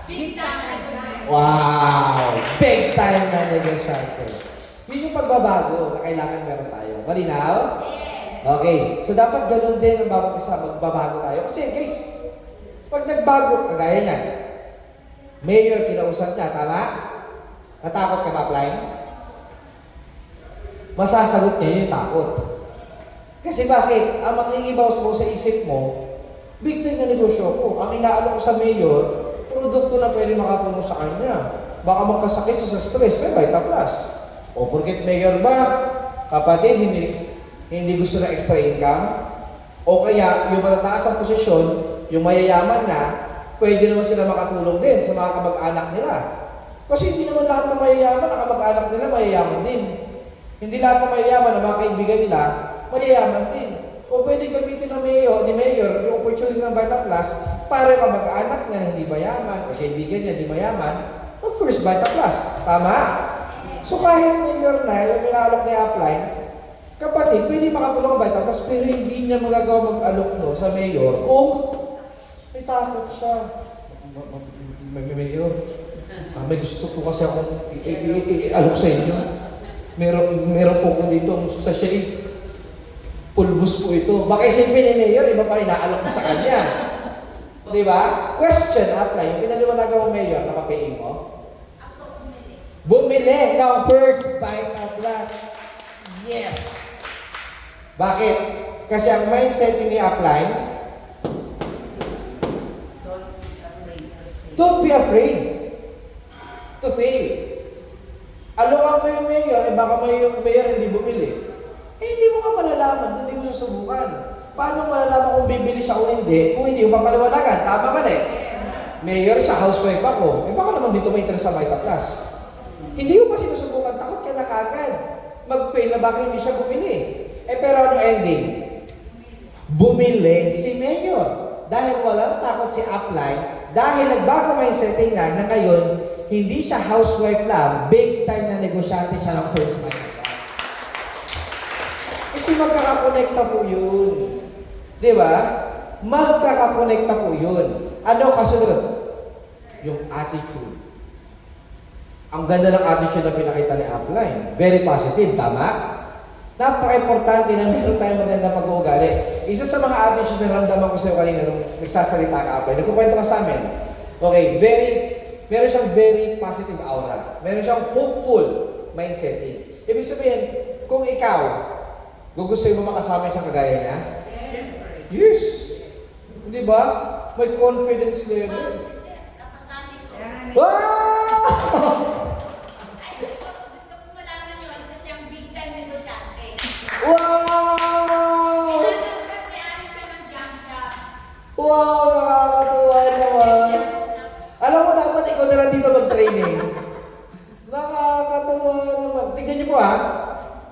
Big time na ko. Wow! Big time na negosyante. Yun yung pagbabago na kailangan meron tayo. Malinaw? Yes. Okay. So dapat ganun din ang bawat isa, magbabago tayo. Kasi guys, pag nagbago, kagaya niyan, mayor, kinausap niya, tama? Natakot ka ba, Apply? Masasagot niya yung takot. Kasi bakit? Ang mangingibaw mo sa isip mo, big time na negosyo ko. Ang inaalok ko sa mayor, produkto na pwede makatulong sa kanya. Baka magkasakit sa stress, may Vita Plus. O porket mayor ba, kapatid, hindi gusto na extra income? O kaya, yung matataas ang posisyon, yung mayayaman na, pwede naman sila makatulong din sa mga kamag-anak nila. Kasi hindi naman lahat ng mayayaman, ang kamag-anak nila, mayayaman din. Hindi lahat ng mayayaman, ang mga kaibigan nila, mayayaman din. O pwede gamitin ng ni mayor, yung opportunity ng Vita Plus, para yung kamag-anak niya hindi mayaman, o kaibigan niya hindi mayaman, mag-first Vita Plus. Tama? So kahit mayor na, yung minaalok niya Apply, kapatid, pwede makatulong ang Vita Plus, pero hindi niya magagawa mag-alok no sa mayor kung may takot siya. Mayor, may gusto po kasi akong i-alok sa inyo. Meron po ko dito sa shade. Pulbus po ito. Baka isipin ni Mayor, iba pa inaalok mo sa kanya. Di ba? Question, Apply. Yung pinaliwanagan mo, Mayor, nakapayin mo? Ako bumili. Bumili ng first Vita Plus. Yes! Bakit? Kasi ang mindset ni Apply, don't be afraid to fail. Alokan mo yung mayor, baka may yung mayor hindi bumili. Hindi mo ka malalaman, hindi mo susubukan. Paano malalaman kung bibili siya o hindi kung hindi yung papaliwanagan? Tama ba Mayor siya, housewife ako. Baka naman dito may interest sa Vita Plus. Hindi mo pa sinusubukan, takot ka na kagad. Mag-fail na baka hindi siya bumili. Pero ano ending? Bumili si Mayor. Dahil walang takot si upline, dahil nagbago may setting na ngayon, hindi siya housewife lang, big time na negosyante siya ng first Vita Plus. Kasi magkakakonekta po yun. Di ba? Magkakakonekta po yun. Ano kasunod? Yung attitude. Ang ganda ng attitude na pinakita ni upline. Very positive, tama? Napaka-importante na meron tayong maganda pag-uugali. Isa sa mga attitude na ramdaman ko sa'yo kanina nung nagsasalita ka upline, nagkukwento ka sa amin. Okay, meron siyang very positive aura. Meron siyang hopeful mindset. Ibig sabihin, kung ikaw, gugustuhin mo makasama sa kagaya niya? Yes. Di ba? May confidence level. Napasali ko. Wow! Ay, gusto ko malaman nyo, isa siyang big time negosyante. Wow! May-ari siya ng junk shop. Wow! Nakakatuwa naman. Alam mo, dapat ikaw na lang dito mag-training. Nakakatuwa naman. Tignan niyo po ha.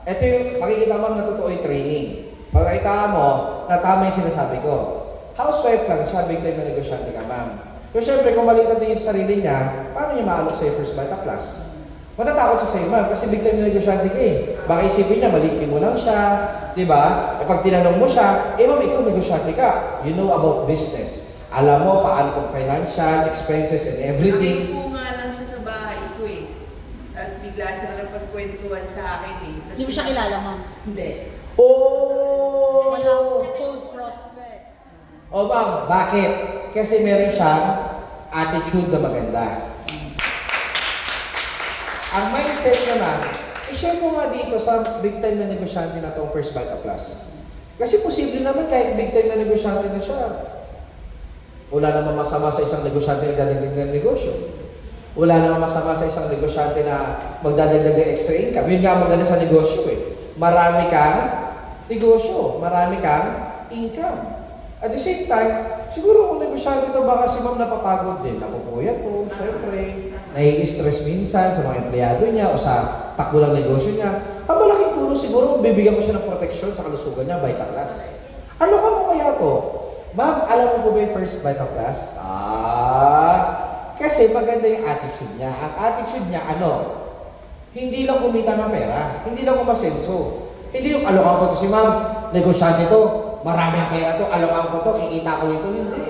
Ito yung makikita mo na totoo yung training. Pagkakita mo, na tama yung sinasabi ko. Housewife lang siya, big time na negosyante ka, ma'am. So, syempre, kung maliit na din yung sarili niya, paano niya maalok sa'yo first Vita Plus? Matatakot siya sa'yo, ma'am, kasi big time na negosyante ka eh. Baka isipin niya, maliitin mo lang siya, di ba? Pag tinanong mo siya, ma'am, ikaw negosyante ka. You know about business. Alam mo paano kung financial, expenses, and everything. Nakita nga lang siya sa bahay ko eh. Tapos bigla siya nakipagkwentuhan sa akin eh. Hindi mo siya kilala, ma'am? Hindi. Oh! Walang code prospect. O ma'am, bakit? Kasi meron siyang attitude na maganda. Ang mindset niya ma'am, i-share mo nga dito sa big time na negosyante na itong First Vita Plus. Kasi posible naman kahit big time na negosyante na siya. Wala namang masama sa isang negosyante na dadagdag ng negosyo. Wala namang masama sa isang negosyante na magdadagdag ng extra income. Yun nga ang maganda sa negosyo eh. Marami kang negosyo, marami kang income. At the same time, siguro kung negosyante ito, baka si ma'am napapagod din. Napupuyat po, syempre. Nai-stress minsan sa mga empleyado niya o sa takbo ng negosyo niya. Ang malaking tulong siguro kung bibigyan ko siya ng protection sa kalusugan niya, Vita Plus. Ano ka mo kaya to? Ma'am, alam mo po ba yung first Vita Plus? Kasi maganda yung attitude niya. Ang attitude niya, ano? Hindi lang kumita ng pera. Hindi lang umasenso. Hindi yung alokan ko to si ma'am, negosyante to, maraming pera to, alokan ko to, kikita ko ito. Hindi.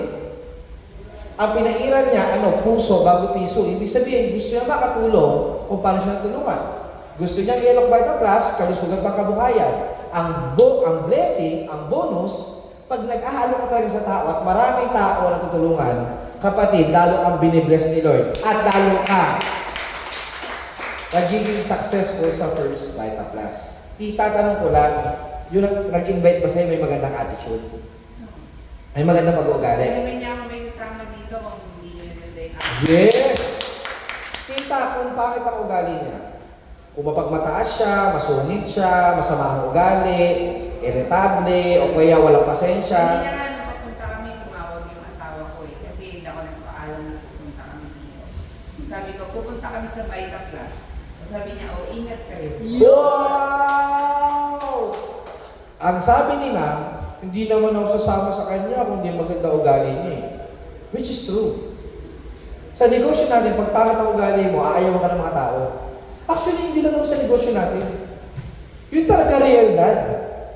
Ang pinairan niya, ano, puso bago piso. Ibig sabihin, gusto niya makatulong kung paano siya tulungan. Gusto niya i-alok Vita Plus, kalusugan pang kabuhayan. Ang blessing, ang bonus, pag nag-ahalo ka talaga sa tao at maraming tao na tutulungan, kapatid, lalo kang binibless ni Lord. At lalo ka nagiging successful sa first Vita Plus. Itatanong ko lang, yung nag-invite ba sa'yo may magandang attitude? May magandang pag-uugali? Hindi naman niya ako may kasama dito kung hindi niya nag-day Yes! Kita kung bakit ang ugali niya. Kung mapagmataas siya, masungit siya, masama ang ugali, irritable, o kaya walang Hindi pasensya. niya nga nung papunta kami, tumawag yung asawa ko eh. Kasi hindi ako nagpaalam na pupunta kami dito. Sabi ko, pupunta kami sa Vita Plus. Sabi niya, oh, ingat kayo. Wow! Ang sabi ni ma'am, hindi naman ako sasama sa kanya kung hindi maganda ugali niya eh. Which is true. Sa negosyo natin, pag pangit ang ugali mo, aayaw ka ng mga tao. Actually, hindi lang naman sa negosyo natin. Yun talaga realidad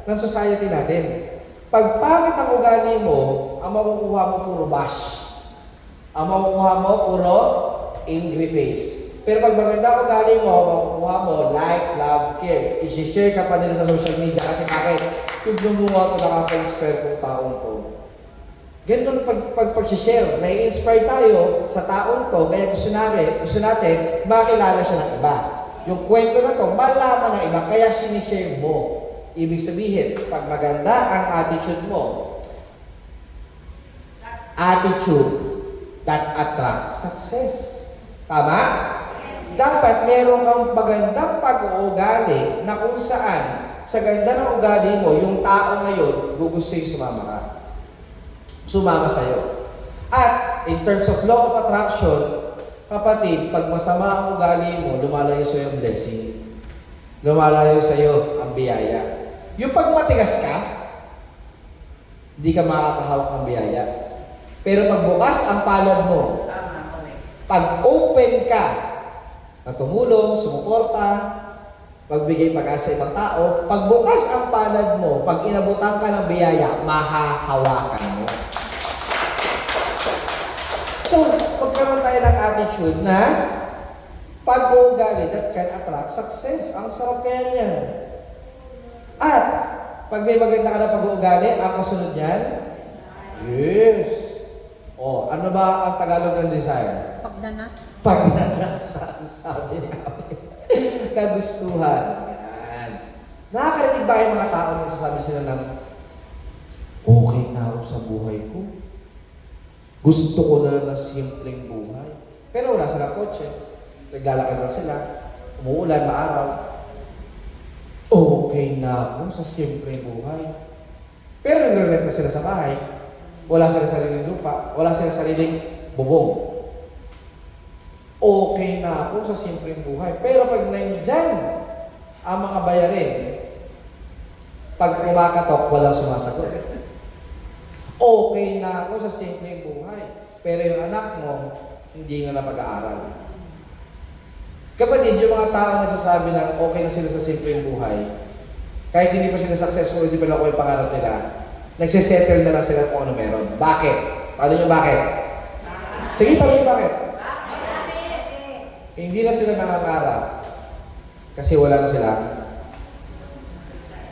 ng society natin. Pag pangit ang ugali mo, ang makukuha mo puro bash. Ang makukuha mo puro angry face. Pero pag maganda ang ugali mo, makukuha mo like, love, care. I-share ka pa nila sa social media kasi bakit? Yung lumuha ko nakaka-inspire kong taong to. Ganun pag-share, nai-inspire tayo sa taong to, kaya gusto natin makilala siya ng iba. Yung kwento na to, malaman ng iba, kaya sinishare mo. Ibig sabihin, pag maganda ang attitude mo, attitude that attracts success. Tama? Dapat meron kang magandang pag-uugali na kung saan sa ganda ng ugali mo, yung tao ngayon, gugustuhin sumama ka. Sumama sa'yo. At, in terms of law of attraction, kapatid, pag masama ang ugali mo, lumalayo sa'yo ang blessing. Lumalayo sa'yo ang biyaya. Yung pag matigas ka, hindi ka makakahawak ng biyaya. Pero pag bukas ang palad mo, Tama, correct. pag open ka na tumulong, sumuporta, pagbigay pag-asa sa ibang tao, pag bukas ang palad mo, pag inabutan ka ng biyaya, mahahawakan mo. So, magkaroon tayo ng attitude na pag-uugali that can attract success. Ang sarap kaya niya. At, pag may maganda ka na pag-uugali, ang kasunod niyan, yes. O, ano ba ang Tagalog ng desire? Pagdanas. Pagnanasa, sabi namin. Kagustuhan. Yan. Nakakarinig ba yung mga tao na nagsasabi sila ng okay na ako sa buhay ko? Gusto ko na ng simpleng buhay. Pero wala silang kotse. Naglalakad lang sila. Umuulan, maaraw. Okay na ako sa simpleng buhay. Pero nagre-rent na sila sa bahay. Wala silang sariling lupa. Wala silang sariling bubong. Okay na ako sa simpleng buhay. Pero pag nandyan ang mga bayarin, pag kumakatok, walang sumasagot. Okay na ako sa simpleng buhay. Pero yung anak mo, hindi nga na pag-aaral. Kapatid, yung mga tao nagsasabi na okay na sila sa simpleng buhay, kahit hindi pa sila successful, hindi pa nakuha yung pangarap nila, nagsisettle na lang sila kung ano meron. Bakit? Paano nyo bakit? Sige, paano nyo bakit? Hindi na sila nangangarap. Kasi wala na sila.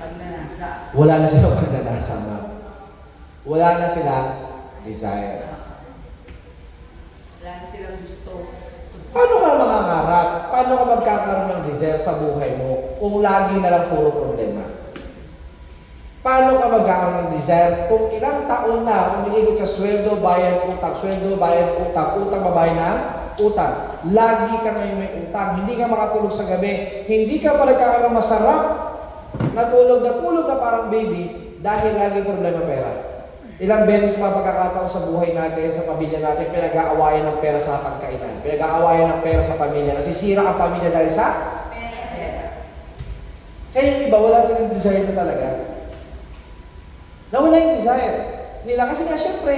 Pagnanasa. Wala na silang pagnanasa, ma'am. Wala na silang desire. Wala na silang gusto. Paano ka mangangarap? Paano ka magkakaroon ng desire sa buhay mo kung lagi na lang puro problema? Paano ka magkakaroon ng desire kung ilang taon na umiikot ka sweldo, bayad, utang, sweldo, bayad, utang, utang, babayad ng utang. Lagi ka ngayon may utang. Hindi ka makatulog sa gabi. Hindi ka pa nagkakaroon ng masarap. Natulog na parang baby dahil lagi problema pera. Ilang beses mapagkakataon sa buhay natin, sa pamilya natin, pinag-aawayan ng pera sa pagkainan. Pinag-aawayan ng pera sa pamilya. Nasisira ang pamilya dahil sa pera. Kaya yung iba, wala silang desire na talaga. Nawala yung desire nila. Kasi nga, syempre,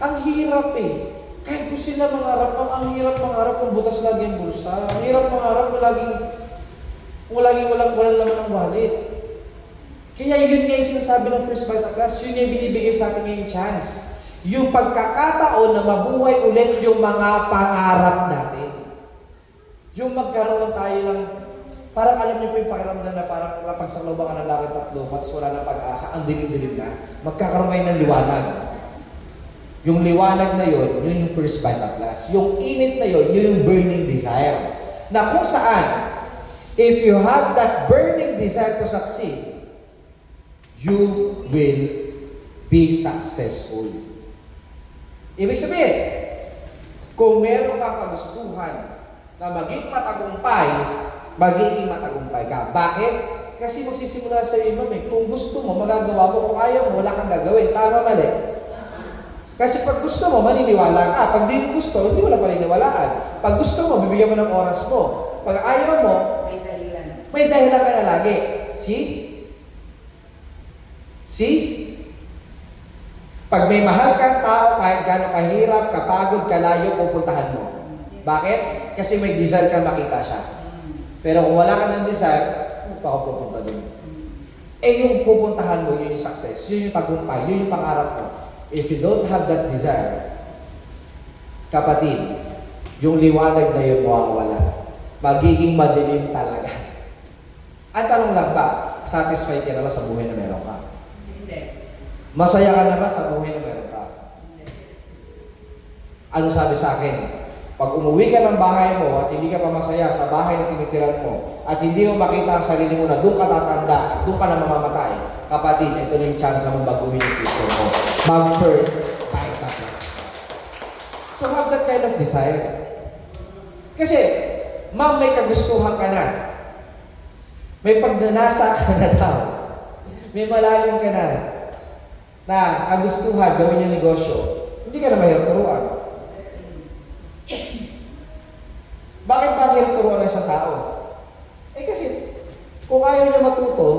ang hirap eh. Kahit gusto sila mangarap, ang hirap mangarap kung butas lagi ang bulsa. Ang hirap mangarap kung laging walang laman ng wallet. Kaya yun nga yung sinasabi ng First Bite Class, yun yung binibigay sa atin ngayong chance. Yung pagkakataon na mabuhay ulit yung mga pangarap natin. Yung magkaroon tayo ng, parang alam niyo po yung pakiramdam na parang napagsakloban ka ng langit at lupa, tapos wala ng pag-asa, ang dilim-dilim na, magkakaroon kayo ng liwanag. Yung liwanag na yun yung First Bite Class. Yung init na yun yung burning desire. Na kung saan, if you have that burning desire to succeed, you will be successful. Ibig sabihin, kung meron kang kagustuhan na maging matagumpay, magiging matagumpay ka. Bakit? Kasi magsisimula sa iyo, kung gusto mo, magagawa mo. Kung ayaw mo, wala kang gagawin. Tama, mali? Kasi pag gusto mo, maniniwala ka. Pag di mo gusto, hindi mo na paniniwalaan. Pag gusto mo, bibigyan mo ng oras mo. Pag ayaw mo, may dahilan ka na lagi. See? Pag may mahal kang tao, kahit gano'ng kahirap, kapagod, kalayo, pupuntahan mo. Bakit? Kasi may desire kang makita siya. Pero kung wala ka ng desire, hindi pa ako pupunta doon. Yung pupuntahan mo, yun yung success, yun yung tagumpay, yun yung pangarap mo. If you don't have that desire, kapatid, yung liwanag na yun mawawala. Magiging madilim talaga. Ang tanong lang ba, satisfied ka na ba sa buhay na meron ka? Masaya ka na ba sa buhay na meron ka? Ano sabi sa akin? Pag umuwi ka ng bahay mo at hindi ka pa masaya sa bahay na tinitiran mo at hindi mo makita ang sarili mo na doon ka tatanda at doon ka na mamamatay, kapatid, ito na yung chance mong baguhin yung future mo. Mag-first, bite the dust. So have that kind of desire. Kasi, ma'am, may kagustuhan ka na. May pagnanasa ka na daw. May malalim ka na kagustuhan gawin yung negosyo. Hindi ka na mahirap turuan. Bakit mahirap turuan ng isang tao? Kasi kung ayaw niya matuto,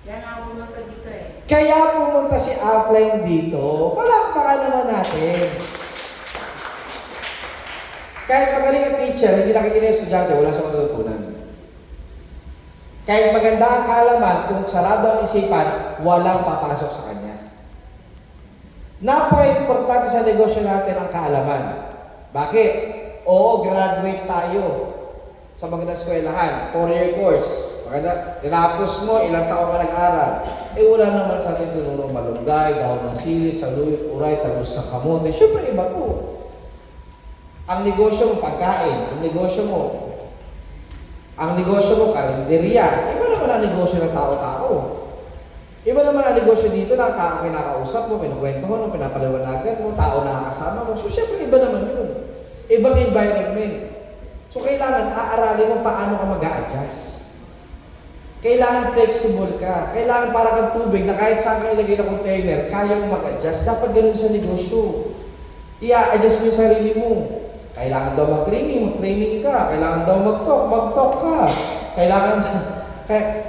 Yan ako pumunta dito eh. kaya pumunta si Upline dito. Palakpakan naman natin. Kahit magaling ang teacher, hindi nakikinig ang estudyante, wala sa matutunan. Kahit maganda ang kaalaman, kung sarado ang isipan, walang papasok sa kanya. Napaka-importante sa negosyo natin ang kaalaman. Bakit? Oo, graduate tayo sa magandang eskwelahan, 4-year course. Maganda, tinapos mo, ilang taon ka nag-aral. Wala naman sa atin tinurong malunggay, dahon ng sili, saluyot, uray, tabos ng kamote. Siyempre, iba po. Ang negosyo mo, pagkain. Ang negosyo mo, karinderya. Iba naman ang negosyo ng tao-tao. Iba naman ang negosyo dito na tao kinakausap mo, kinukwento mo, pinapaliwanagan mo, tao nakakasama mo. So, syempre, iba naman yun. Ibang environment. So, kailangan aaralin mo paano ka mag-a-adjust. Kailangan flexible ka. Kailangan parang kang tubig na kahit saan ka ilagay na container, kaya mo mag-adjust. Dapat ganun sa negosyo. I-adjust mo yung sarili mo. Kailangan daw mag-training ka. Kailangan daw mag-talk ka.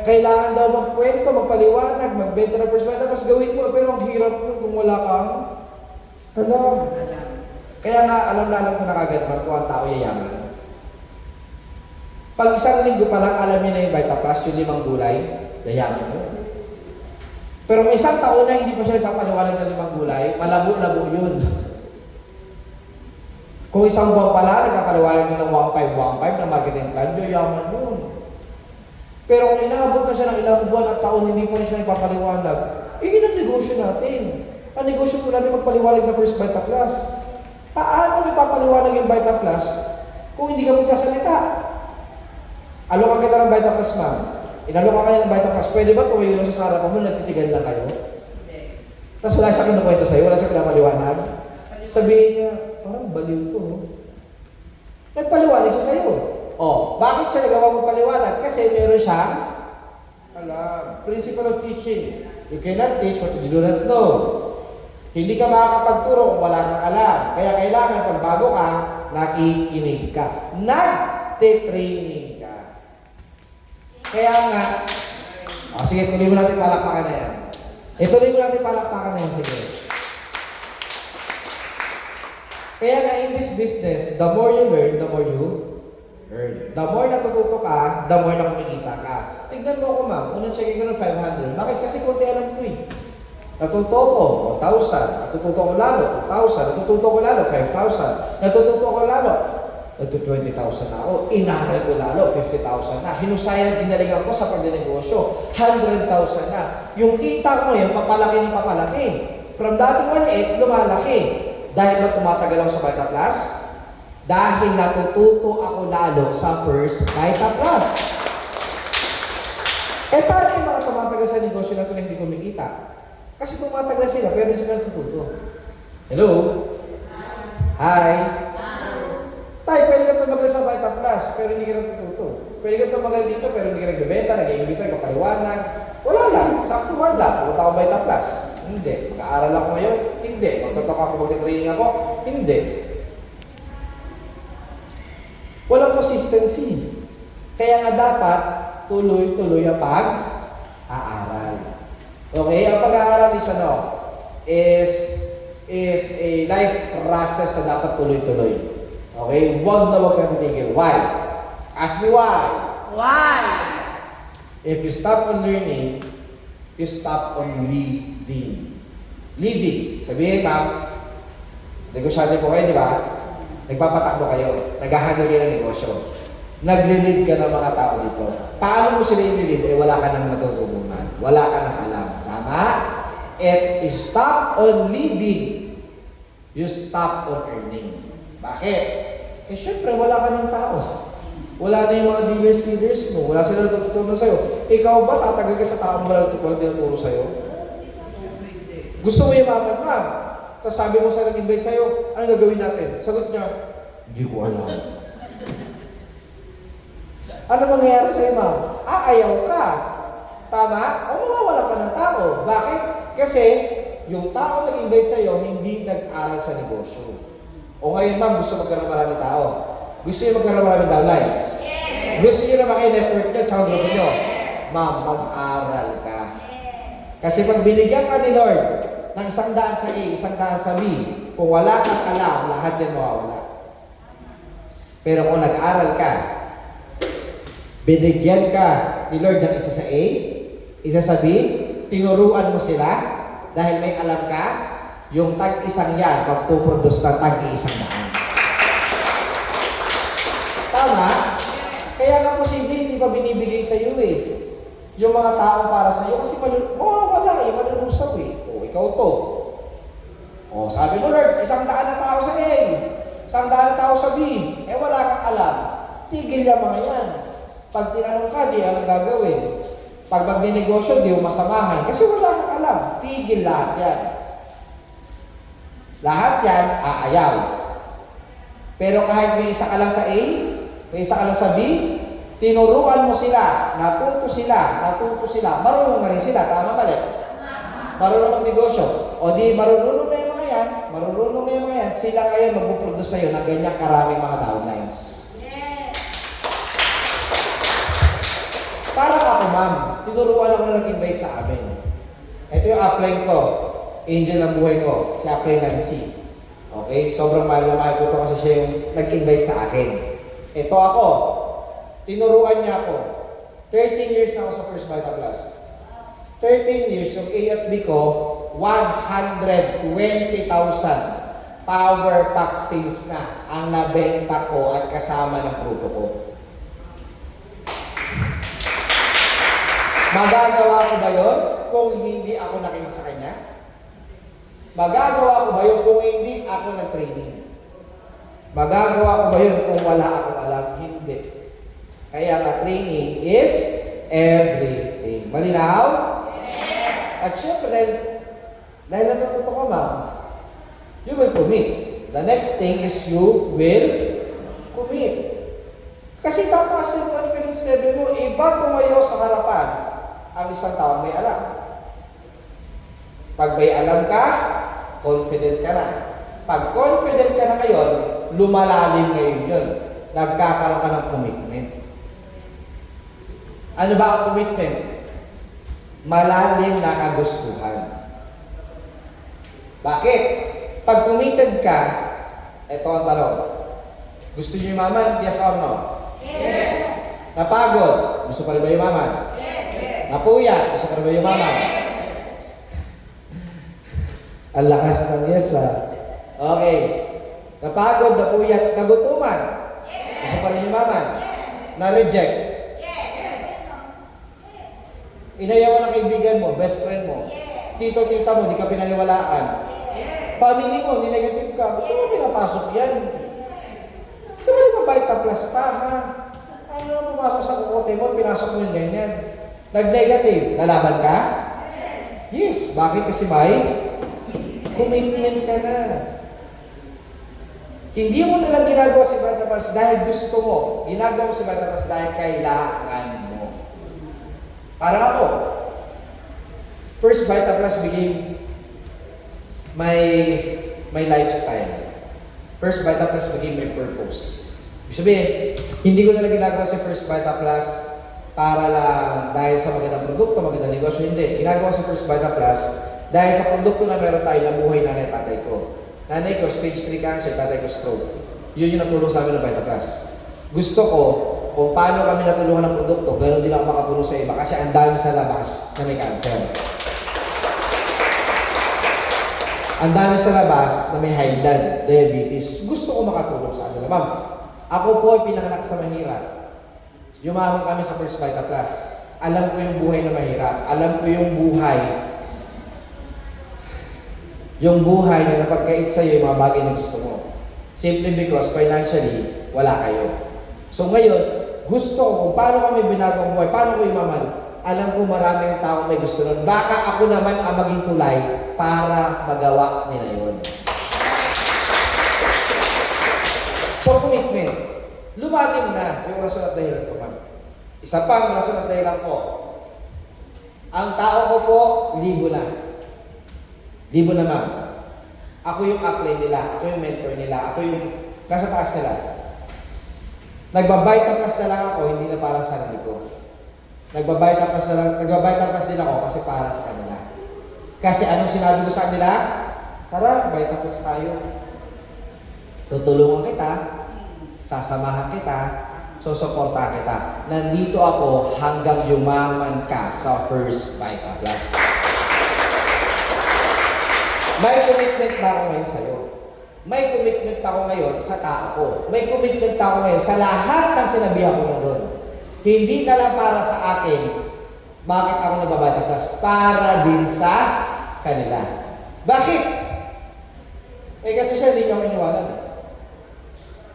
Kailangan daw magkwento, magpaliwanag, magbenta ng perspective, tapos gawin mo. Pero ang hirap nun kung wala kang alam. Kaya nga, alam ko na kagad kung ang tao yayaman. Pag isang linggo pa lang, alam niya na yung Vitaplus, yung 5 gulay, yayaman mo. Pero kung isang taon na hindi pa siya nagpapaliwanag ng 5 gulay, malabo-labo yun. Kung isang buwan pala, nagpapaliwanag niya ng 1.5 na marketing plan, yayaman yun. Pero kung inaabot na siya ng ilang buwan at taon, hindi pa rin siya nagpapaliwanag, yun ang negosyo natin. Ang negosyo po natin magpaliwanag na first Vitaplus. Paano ipapaliwanag yung Vitaplus kung hindi ka magsasalita? Alokan kita ng Vitaplus, ma'am. Inalokan kayo ng Vitaplus. Pwede ba tumayo lang sa sarap mo, nagtitigan lang kayo? Hindi. Tapos wala siya kinukwento sa'yo, wala siya pinapaliwanag. Sabihin niya, parang baliw to. Nagpaliwanag siya sa'yo. Bakit siya nagawa mo paliwanag? Kasi meron siyang principle of teaching. You cannot teach what you do not know. Hindi ka makakapagturo kung wala kang alam. Kaya kailangan pag bago ka, nakikinig ka. Nagte-training ka. Kaya nga, sige, tuloy mo natin palakpakan na yan. Tuloy mo natin palakpakan na yan, sige. Kaya nga in this business, the more you learn, the more you earn. The more natututo ka, the more na kumikita ka. Tignan mo ako, ma'am. Unang checking ko ng 500. Bakit? Kasi konti alam ko eh. Natuto ko, 1,000. Natututo ko lalo, 2,000. Natututo ko lalo, 5,000. Natututo ko lalo, 20,000 na ako. Inaral ko lalo, 50,000 na. Hinusayan at ginalingan ko sa pagdinegosyo, 100,000 na. Yung kita mo yun, papalaki ng papalaki. From dating 1.8, lumalaki. Dahil ba tumatagal ako sa Vitaplus? Dahil natututo ako lalo sa first Vitaplus. Paano yung mga tumatagal sa negosyo na ito na hindi kumikita? Kasi tumatagal sila, pero hindi sila natututo. Hello? Hi? Tay, pwede ka tumagal sa Vitaplus, pero hindi ka natututo. Pwede ka tumagal dito, pero hindi ka nagbebenta, nag-iimbita, nagpapaliwanag. Wala lang, saktuhan lang. Pumunta ako Vitaplus. Hindi. Mag-aaral ako ngayon? Hindi. Magtatok ako, mag-training ako? Hindi. Walang consistency. Kaya nga dapat, tuloy-tuloy ang pag-aaral. Okay? Ang pag-aaral is a life process na dapat tuloy-tuloy. Okay? Huwag kang titigil. Why? Ask me why. Why? If you stop on learning, you stop on leading. Leading. Sabihin, ma'am, negosyante po kayo, di ba? Nagpapatakbo kayo. Naghahandle kayo ng negosyo. Nagli-lead ka ng mga tao dito. Paano mo sila i-lead? Wala ka nang natutunan. Wala ka nang alam. Tama? If you stop on leading, you stop on earning. Bakit? Syempre, wala ka ng tao. Wala na yung mga leaders mo. Wala sila natutunan sa'yo. Ikaw ba, tatagal ka sa tao mo walang tinuturo sa'yo? Gusto mo yung mama, ma'am. Tapos sabi mo sa nag-invite sa'yo, ano gagawin natin? Sagot niya, hindi ko alam. Ano mangyayari sa'yo, ma'am? aayaw ka. Tama? O mawawala ka ng tao. Bakit? Kasi yung tao nag-invite sa'yo, hindi nag-aral sa negosyo. O ngayon ma'am, gusto magkaroon maraming tao. Gusto nyo magkaroon maraming downlines. Gusto nyo na maki-network nyo, tsaka grupo nyo. Ma'am, mag-aral ka. Kasi pag binigyan ka ni Lord ng 100 sa A, 100 sa B, kung wala kang alam, lahat yan mawawala. Pero kung nag-aral ka, binigyan ka ni Lord ng isa sa A, isa sa B, tinuruan mo sila, dahil may alam ka, yung tag-isang yan, magpuproduce ng tag-isang daan. Tama? Kaya nga posible, hindi pa binibigay sa iyo eh. Yung mga tao para sa iyo, kasi wala eh, manulusaw eh. O, ikaw to. O, sabi mo Lord, 100 na tao sa A, 100 na tao sa B, eh wala kang alam. Tigil yung mga yan. Pag tinanong ka, di alam gagawin. Pag magnenegosyo, di mo masamahan. Kasi wala kang alam. Tigil lahat yan. Lahat yan, aayaw. Pero kahit may isa ka lang sa A, may isa ka lang sa B, tinuruan mo sila, natuto sila, marunong na rin sila, tama mali? Marunong magnegosyo. O di marunong na yung mga yan, sila ngayon magpuproduce sa'yo ng ganyang karaming mga downlines. Para ako ma'am, tinuruan ako na nag-invite sa amin. Ito yung upline ko, angel ng buhay ko, si upline Nancy. Okay? Sobrang mahal na mahal ko ito kasi siya yung nag-invite sa akin. Ito ako, tinuruan niya ako. 13 years na ako sa First Vita Plus. 13 years, yung A at B ko, 120,000 power pack sales na ang nabenta ko at kasama ng grupo ko. Magagawa ko ba yun kung hindi ako nakinig sa kanya? Magagawa ko ba yun kung hindi ako nag-training? Magagawa ko ba yun kung wala akong alam? Hindi. Kaya nga training is everything. Malinaw? At syempre, dahil natututo ko ma'am, you will commit. The next thing is you will commit. Kasi tataas yung confidence level mo, iba tumayo sa harapan ang isang tao may alam. Pag may alam ka, confident ka na. Pag confident ka na ngayon, lumalalim ngayon yun. Nagkakaroon ka ng commitment. Ano ba ang commitment? Malalim na kagustuhan. Bakit? Pag committed ka, ito ang tanong. Gusto niyo yumaman? Yes or no? Yes. Napagod? Gusto pa rin ba yumaman? Napuyat, gusto ka rin ba yumaman? Ang lakas ng yes ha. Okay. Napagod, napuyat, nagutuman. Gusto pa rin yumaman? Na-reject. Inayawan ng kaibigan mo, best friend mo. Tito-tita mo, di ka pinaniwalaan. Family mo, ninegative ka. Ba't mo pinapasok yan? Ito ba yung mabait plus pa ha? Ano na pumasok sa kukote mo, pinasok mo yung ganyan. Nag-negative, nalaban ka? Yes. Bakit? Kasi may commitment ka na. Hindi mo nalang ginagawa si Vita Plus dahil gusto mo. Ginagawa mo si Vita Plus dahil kailangan mo. Para ako, First Vita Plus became my lifestyle. First Vita Plus became my purpose. Ibig sabihin, hindi ko nalang ginagawa si First Vita Plus para lang dahil sa magandang produkto, magandang negosyo, hindi. Ginagawa sa First Vita Plus dahil sa produkto na meron tayo na buhay nanay tatay ko. Nanay ko, stage 3 cancer, tatay ko stroke. Yun yung natulong sa amin ng Vita Plus. Gusto ko, kung paano kami natulungan ng produkto, ganoon din ako makatulong sa iba kasi ang dami sa labas na may cancer. Ang dami sa labas na may high blood, diabetes. Gusto ko makatulong sa kanila. Ma'am, ako po ay pinanganak sa mahirap. Yumaman kami sa First Vita Plus. Alam ko yung buhay na mahirap. Alam ko yung buhay. Yung buhay na napagkait sa'yo yung mga bagay na gusto mo. Simply because financially, wala kayo. So ngayon, gusto ko kung paano kami binago ang buhay, paano ko yumaman. Alam ko marami ng tao may gusto nun. Baka ako naman ang maging tulay para magawa nila yun. So commitment. Lumalim na yung rason at dahilan ko, ma'am. Isa pang masunod na lang po. Ang tao ko po, libo na. Libo na, ma'am. Ako yung upline nila, ako yung mentor nila, ako yung nasa taas nila. Nagbabite plus na lang ako, hindi na para sa sarili ko. Nagbabite plus din ako kasi para sa kanila. Kasi anong sinabi ko sa kanila? Tara, bite plus tayo. Tutulungan kita, sasamahan kita, susuporta kita. Nandito ako hanggang yumaman ka sa first Vita Plus. May commitment na ako ngayon sa'yo. May commitment ako ngayon sa tao ko. May commitment ako ngayon sa lahat ng sinabihan ko na doon. Hindi na lang para sa akin, bakit ako nagbabata plus? Para din sa kanila. Bakit? Kasi siya hindi niya ako iniwanan.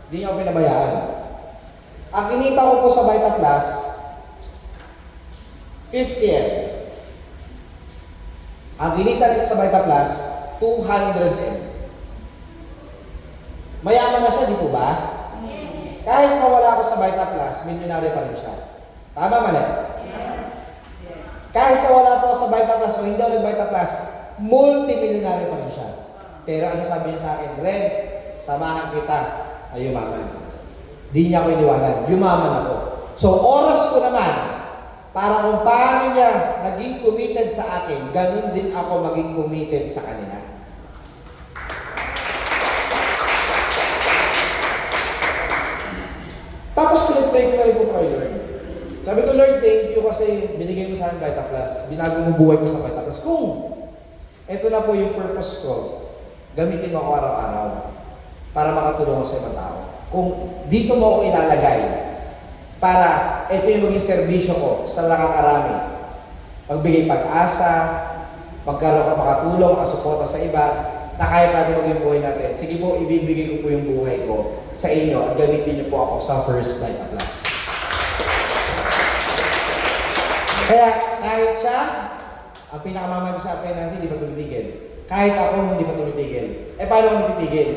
Hindi niya ako pinabayaan. Ang kinita ko po sa Vita Plus, 50M. Ang kinita dito sa Vita Plus, 200M. Mayaman na siya, di po ba? Yes. Kahit mawala ako sa Vita Plus, milyonaryo pa rin siya. Tama, mali? Yes. Kahit mawala po ako sa Vita Plus o hindi ako ng Vita Plus, multi-milyonaryo pa rin siya. Pero ano sabi niya sa akin? Ren, samahan kita. Ay, yumaman. Di niya ako iniwanan. Yumaman ako. So, oras ko naman, para kung paano niya naging committed sa akin, ganun din ako maging committed sa kanila. Tapos pinag-pray ko na rin po kay Lord. Sabi ko, Lord, thank you kasi binigay mo sa akin Vita Plus. Binago mo buhay ko sa Vita Plus. Kung ito na po yung purpose ko, gamitin mo ako araw-araw para makatulong ako sa ibang tao. Kung dito mo ako ilalagay para ito yung maging serbisyo ko sa nakakarami. Pagbigay pag-asa, pagkaroon ka makatulong, makasuporta sa iba, na kaya natin maging buhay natin. Sige po, ibibigay ko po yung buhay ko sa inyo at gamitin niyo po ako sa First Vita Plus. Kaya kahit siya, ang pinakamamahal sa finance, hindi pa tumitigil. Kahit ako, hindi pa tumitigil. Paano ako natitigil?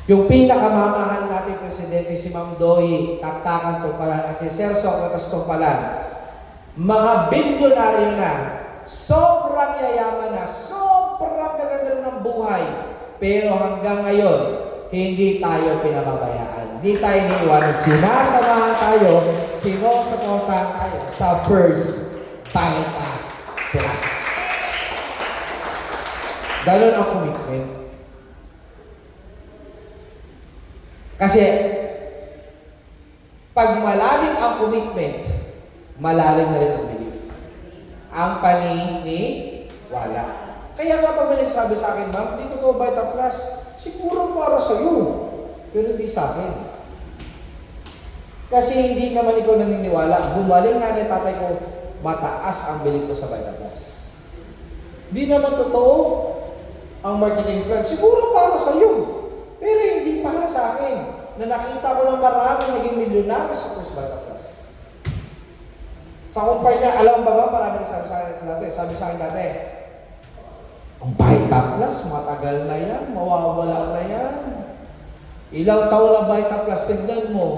Yung pinakamamahal natin presidente, si Ma'am Doy, Taktakan Tumpalan, at si Sir Socrates Tumpalan, mga bilyonaryo na, sobrang yayaman na, sobrang gaganda ng buhay, pero hanggang ngayon, hindi tayo pinababayaan. Hindi tayo iniiwanan. Sinasamahan tayo, sinusuportahan tayo sa First Vita Plus. Ganun ang commitment. Kasi, pag malalim ang commitment, malalim na rin ang belief. Ang paniniwala. Kaya nga pag may nagsabi sa akin, ma'am, dito ko Vita Plus, siguro para sa iyo, pero hindi sa akin. Kasi hindi naman ikaw naniniwala. Gumaling na ni tatay ko, mataas ang belief ko sa Vita Plus. Di naman totoo ang marketing plan. Siguro para sa iyo. Pero hindi para sa akin, na nakita ko ng maraming naging milyonaryo sa First Vita Plus. Sa kumpanya, alam ba ba, maraming sabi sa akin dati, ang Vita Plus, matagal na yan, mawawala na yan. Ilang taon na Vita Plus, tignan mo,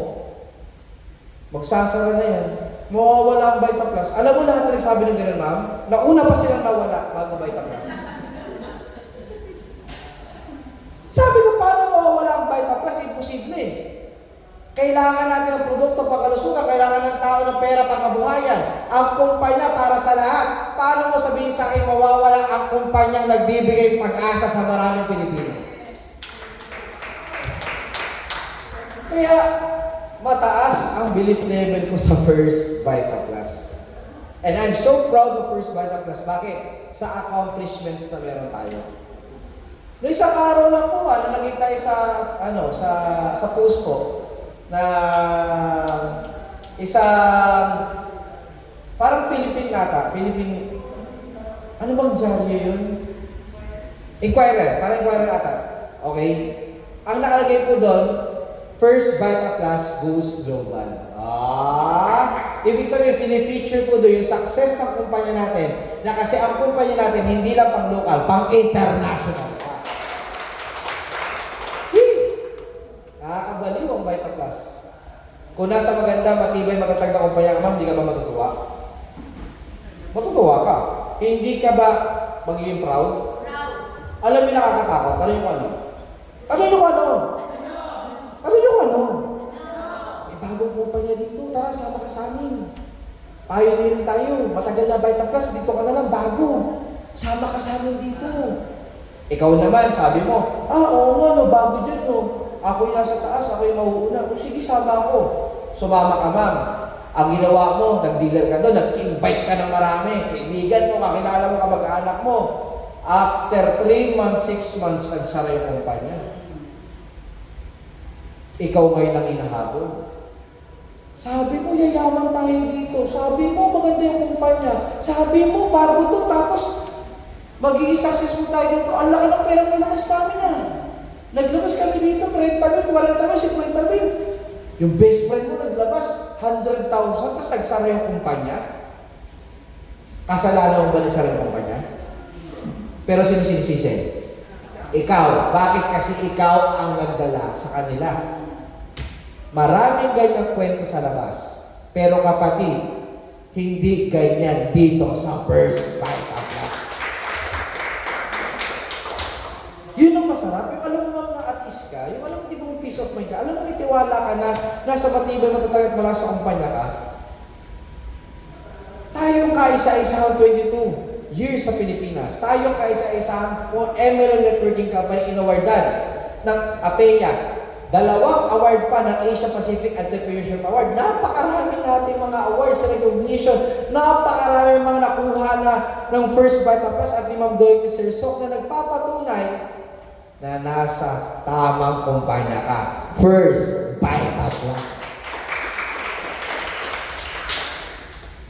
magsasara na yan, mawawala ang Vita Plus. Alam mo lahat na nagsabi ng gano'n, ma'am? Nauna pa silang nawala bago Vita Plus. Sabi ko, paano mawawala ang Vita Plus? Imposible. Kailangan natin ng produkto pangkalusugan, kailangan ng tao ng pera pangkabuhayan. Ang kumpanya para sa lahat. Paano mo sabihin sa akin mawawala ang kumpanyang nagbibigay pag-asa sa maraming Pilipino? Kaya, mataas ang belief level ko sa First Vita Plus. And I'm so proud of First Vita Plus. Bakit? Sa accomplishments na meron tayo. No, isang araw lang po, nalagay tayo sa post ko na isang parang Philippine, ano bang dyaryo yun? Parang Inquirer ata. Okay? Ang nakalagay po doon, First Vita Plus goes global. Ibig sabihin, pinifeature po doon yung success ng kumpanya natin na kasi ang kumpanya natin hindi lang pang local, pang international. Nakakabaliw ang Vita Plus. Kung nasa maganda, matibay, matatag na kumpanya ka, ma'am, hindi ka ba matutuwa? Matutuwa ka. Hindi ka ba magiging proud? Proud. Alam niyo nakakatakot. Ano yung ano? Ano yung ano? Ano yung ano? May bagong kumpanya dito. Tara, sama ka sa amin. Pioneering tayo. Matagal na Vita Plus. Dito ka na lang bago. Sama ka sa amin dito. Ikaw naman, sabi mo, oo nga, no, bago dyan, no. Ako yung nasa taas, ako yung mauuna. O sige, sama ako. Sumama ka, ma'am. Ang ginawa mo, nag-dealer ka doon, nag-invite ka ng marami. Kaibigan mo, kakilala mo, kamag-anak mo. After 3 months, 6 months, nagsara yung kumpanya. Ikaw ngayon ang inahabol. Sabi mo, yayaman tayo dito. Sabi mo, maganda yung kumpanya. Sabi mo, bago to, tapos magiging successful tayo dito. Ang laki ng pera nilabas namin na. Naglabas kami dito, 30 mil, 40 mil, 50 mil. Yung best friend mo naglabas, 100,000, tapos nagsara yung kumpanya. Kasalanan mo ba nagsara yung kumpanya? Pero sino sinisisi? Ikaw. Bakit? Kasi ikaw ang nagdala sa kanila. Maraming ganyang kwento sa labas. Pero kapatid, hindi ganyan dito sa First Vita Plus. Yun ang masarap. Yung alam mo ma'am na at least ka, yung alam mo di mo peace of mind ka, alam mo may tiwala ka na nasa matibay matatag at malakas sa kumpanya ka. Tayong kaisa-isang 22 years sa Pilipinas. Tayong kaisa-isang Emerald Networking Company inawardan ng APEA. 2 award pa ng Asia Pacific Entrepreneurship Award. Napakarami natin mga awards sa recognition. Napakarami mga nakuha na ng First Vita Plus at ni Ma'am Doy Sir Sok na nagpapatunay na nasa tamang kumpanya ka. First Vita Plus.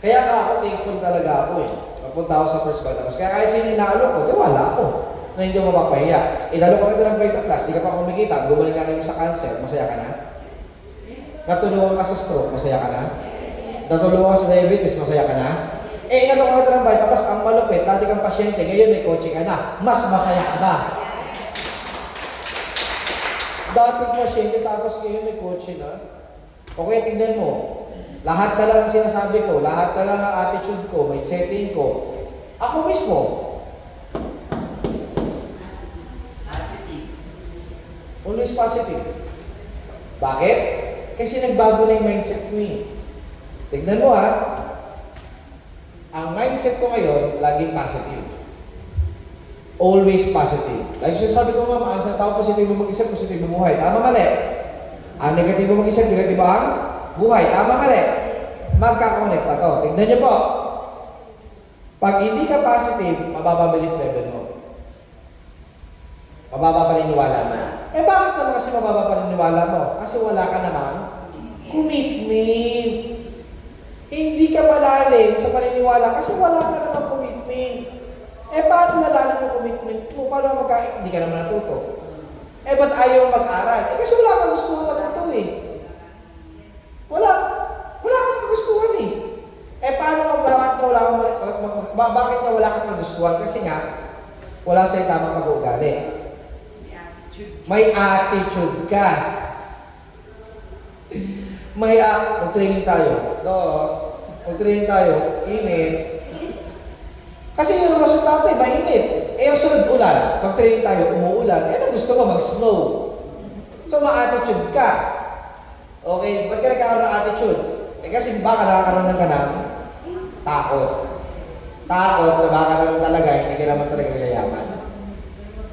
Kaya nga ako thankful talaga ako eh. Napunta ako sa First Vita Plus. Kaya kahit sininalo ko, di wala ako. Na hindi mo mapapahiya. Idalo ka na ng Vita Plus, di ka pa kumikita, gumaling na rin sa cancer, masaya ka na? Natulungan ka sa stroke, masaya ka na? Natulungan ka sa diabetes, masaya ka na? Eh, idalo ka na ng Vita Plus, ang malupit, dati kang pasyente, ngayon may coaching ka na, mas masaya ka ba? Dati kang pasyente, tapos ngayon may coaching na? Okay, tignan mo. Lahat na lang ang sinasabi ko, lahat na lang ang attitude ko, may setting ko. Ako mismo, always positive. Bakit? Kasi nagbago na yung mindset mo eh. Tignan mo ha, ang mindset ko ngayon, laging positive. Always positive. Like sinasabi ko ma'am, ang isang tao positibo mag-isip, positibo buhay. Tama mali? Ang negatibo mag-isip, negatibo ang buhay. Tama mali? Magkakonnect pa to. Tignan nyo po. Pag hindi ka positive, mababa belief level mo. Mababa paniniwala mo. Eh bakit naman kasi mababa paniniwala mo? Kasi wala ka namang commitment. Hindi ka malalim sa paniniwala kasi wala ka namang commitment. Eh paano nalalim yung commitment mo? Paano hindi ka naman natuto? Eh ba't ayaw mag-aral? Eh kasi wala kang gusto matuto eh. Wala kang kagustuhan eh. Eh paano bakit na wala kang kagustuhan? Kasi nga, wala sa'yo tamang pag-uugali. May attitude ka. Mag-training tayo. Mag-training tayo. Init. Kasi yung resultato ay mainit. Eh yung sunod ulan. Mag-training tayo, umuulan. Eh ano gusto mo? Mag-snow. So ma-attitude ka. Okay? Ba't ka nagkakaroon ng attitude? Eh kasi baka nakakaroon ng ganang takot. Takot na baka naman talaga, hindi ka naman talaga yayaman.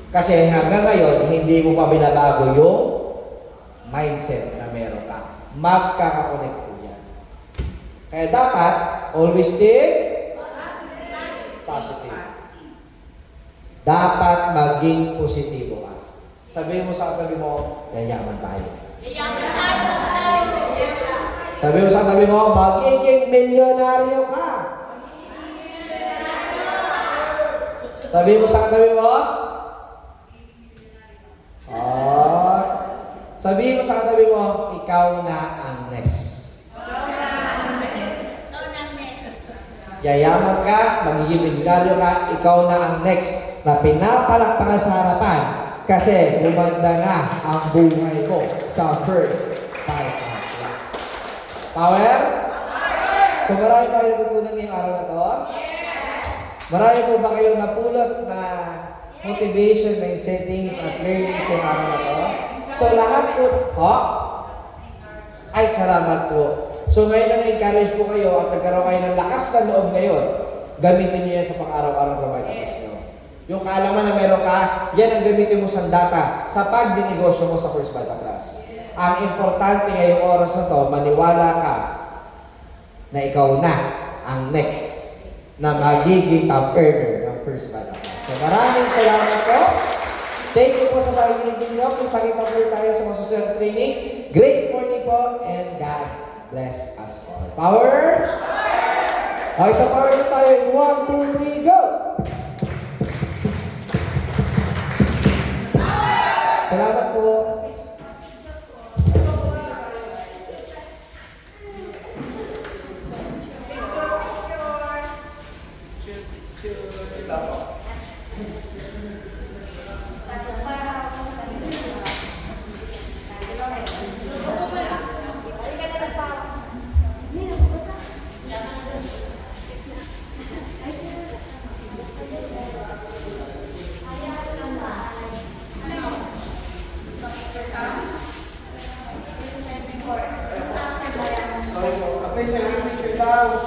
Kasi hanggang ngayon, hindi mo pa binabago yung mindset na meron ka. Magkakakonect po yan. Kaya dapat, always think positive. Dapat maging positibo ka. Sabihin mo sa katabi mo, yayaman tayo. Yayaman tayo. Sabihin mo sa katabi mo, magiging milyonaryo ka. Sabihin mo sa katabi mo, sabihin mo sa katabi mo, ikaw na ang next. Yayaman ka, magiging milyonaryo ka, ikaw na ang next na pinapalakpakan sa harapan kasi gumanda na ang buhay ko sa First Vita Plus. Power? So marami pa kayong natutunan ngayong araw na to? Marami po ba kayong napulot na motivation, na settings at learnings sa araw na to? So lahat po, ay salamat po. So ngayon na na-encourage po kayo at nagkaroon kayo ng lakas na loob ngayon, gamitin niyo yan sa pang-araw-araw na vitamins nyo. Yung kaalaman na meron ka, yan ang gamitin mo sa data sa pagdinegosyo mo sa First Vita Plus. Ang importante ngayong oras na to, maniwala ka na ikaw na ang next na magiging top earner ng First Vita Plus. So maraming salamat po. Thank you po sa pakikinig ninyo. Kita-kita po tayo sa mga susunod na training. Great morning po and God bless us all. Power? Okay, sa power na tayo. 1, 2, 3, go! Salamat po. Sorry po. Apply sa picture daw.